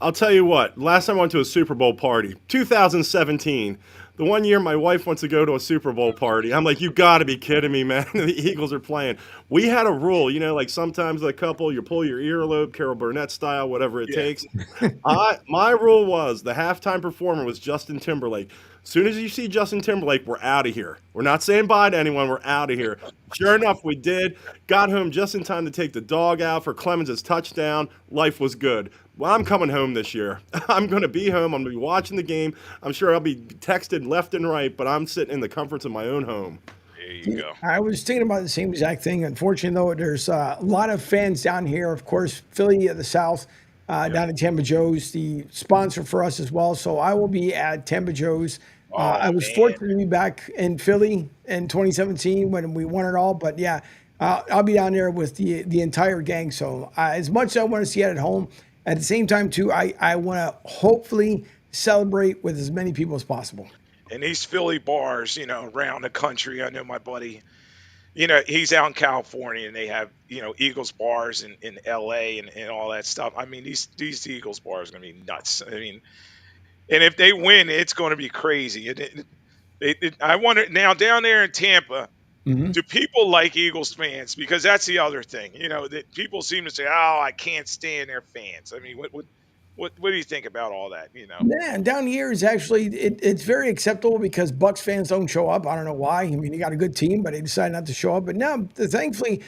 I'll tell you what, last time I went to a Super Bowl party, 2017. The one year my wife wants to go to a Super Bowl party. I'm like, you got to be kidding me, man. The Eagles are playing. We had a rule, like sometimes the couple, you pull your earlobe, Carol Burnett style, whatever it Yeah. takes. My rule was the halftime performer was Justin Timberlake. As soon as you see Justin Timberlake, we're out of here. We're not saying bye to anyone. We're out of here. Sure enough, we did. Got home just in time to take the dog out for Clemens' touchdown. Life was good. Well, I'm coming home this year. I'm going to be home. I'm going to be watching the game. I'm sure I'll be texted left and right, but I'm sitting in the comforts of my own home. There you go. I was thinking about the same exact thing. Unfortunately, though, there's a lot of fans down here. Of course, Philly at the South, down at Tampa Joe's, the sponsor for us as well. So I will be at Tampa Joe's. I was Man. fortunate to be back in Philly in 2017 when we won it all. But yeah, I'll be down there with the entire gang. So as much as I want to see it at home, at the same time too, I want to hopefully celebrate with as many people as possible. And these Philly bars, around the country. I know my buddy, he's out in California, and they have, Eagles bars in LA and all that stuff. I mean, these Eagles bars are going to be nuts. I mean, and if they win, it's going to be crazy. I wonder now, down there in Tampa, Mm-hmm. do people like Eagles fans? Because that's the other thing, that people seem to say, "Oh, I can't stand their fans." I mean, what do you think about all that? Yeah, and down here is actually it's very acceptable because Bucks fans don't show up. I don't know why. I mean, you got a good team, but they decide not to show up. But now, thankfully,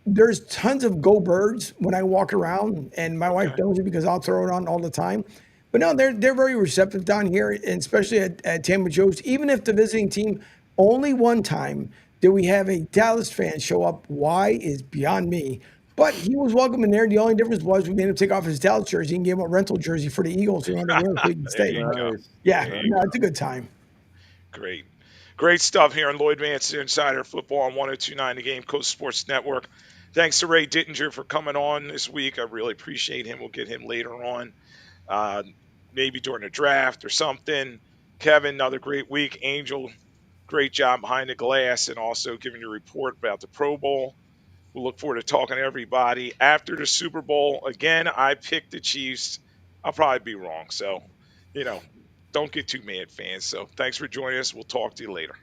there's tons of Go Birds when I walk around, and my wife Okay. knows it because I'll throw it on all the time. But no, they're very receptive down here, and especially at Tampa Joe's. Even if the visiting team, only one time did we have a Dallas fan show up. Why is beyond me. But he was welcome in there. The only difference was we made him take off his Dallas jersey and gave him a rental jersey for the Eagles. He wanted to wear it so he could There stay. you go. Nice. Yeah, There you no, go. it's a good time. Great. Great stuff here on Lloyd Vance Insider Football on 1029 The Game, Coast Sports Network. Thanks to Ray Dittinger for coming on this week. I really appreciate him. We'll get him later on, uh, maybe during the draft or something. Kevin, another great week. Angel, great job behind the glass and also giving your report about the Pro Bowl. We'll look forward to talking to everybody after the Super Bowl. Again, I picked the Chiefs. I'll probably be wrong. So, you know, don't get too mad, fans. So thanks for joining us. We'll talk to you later.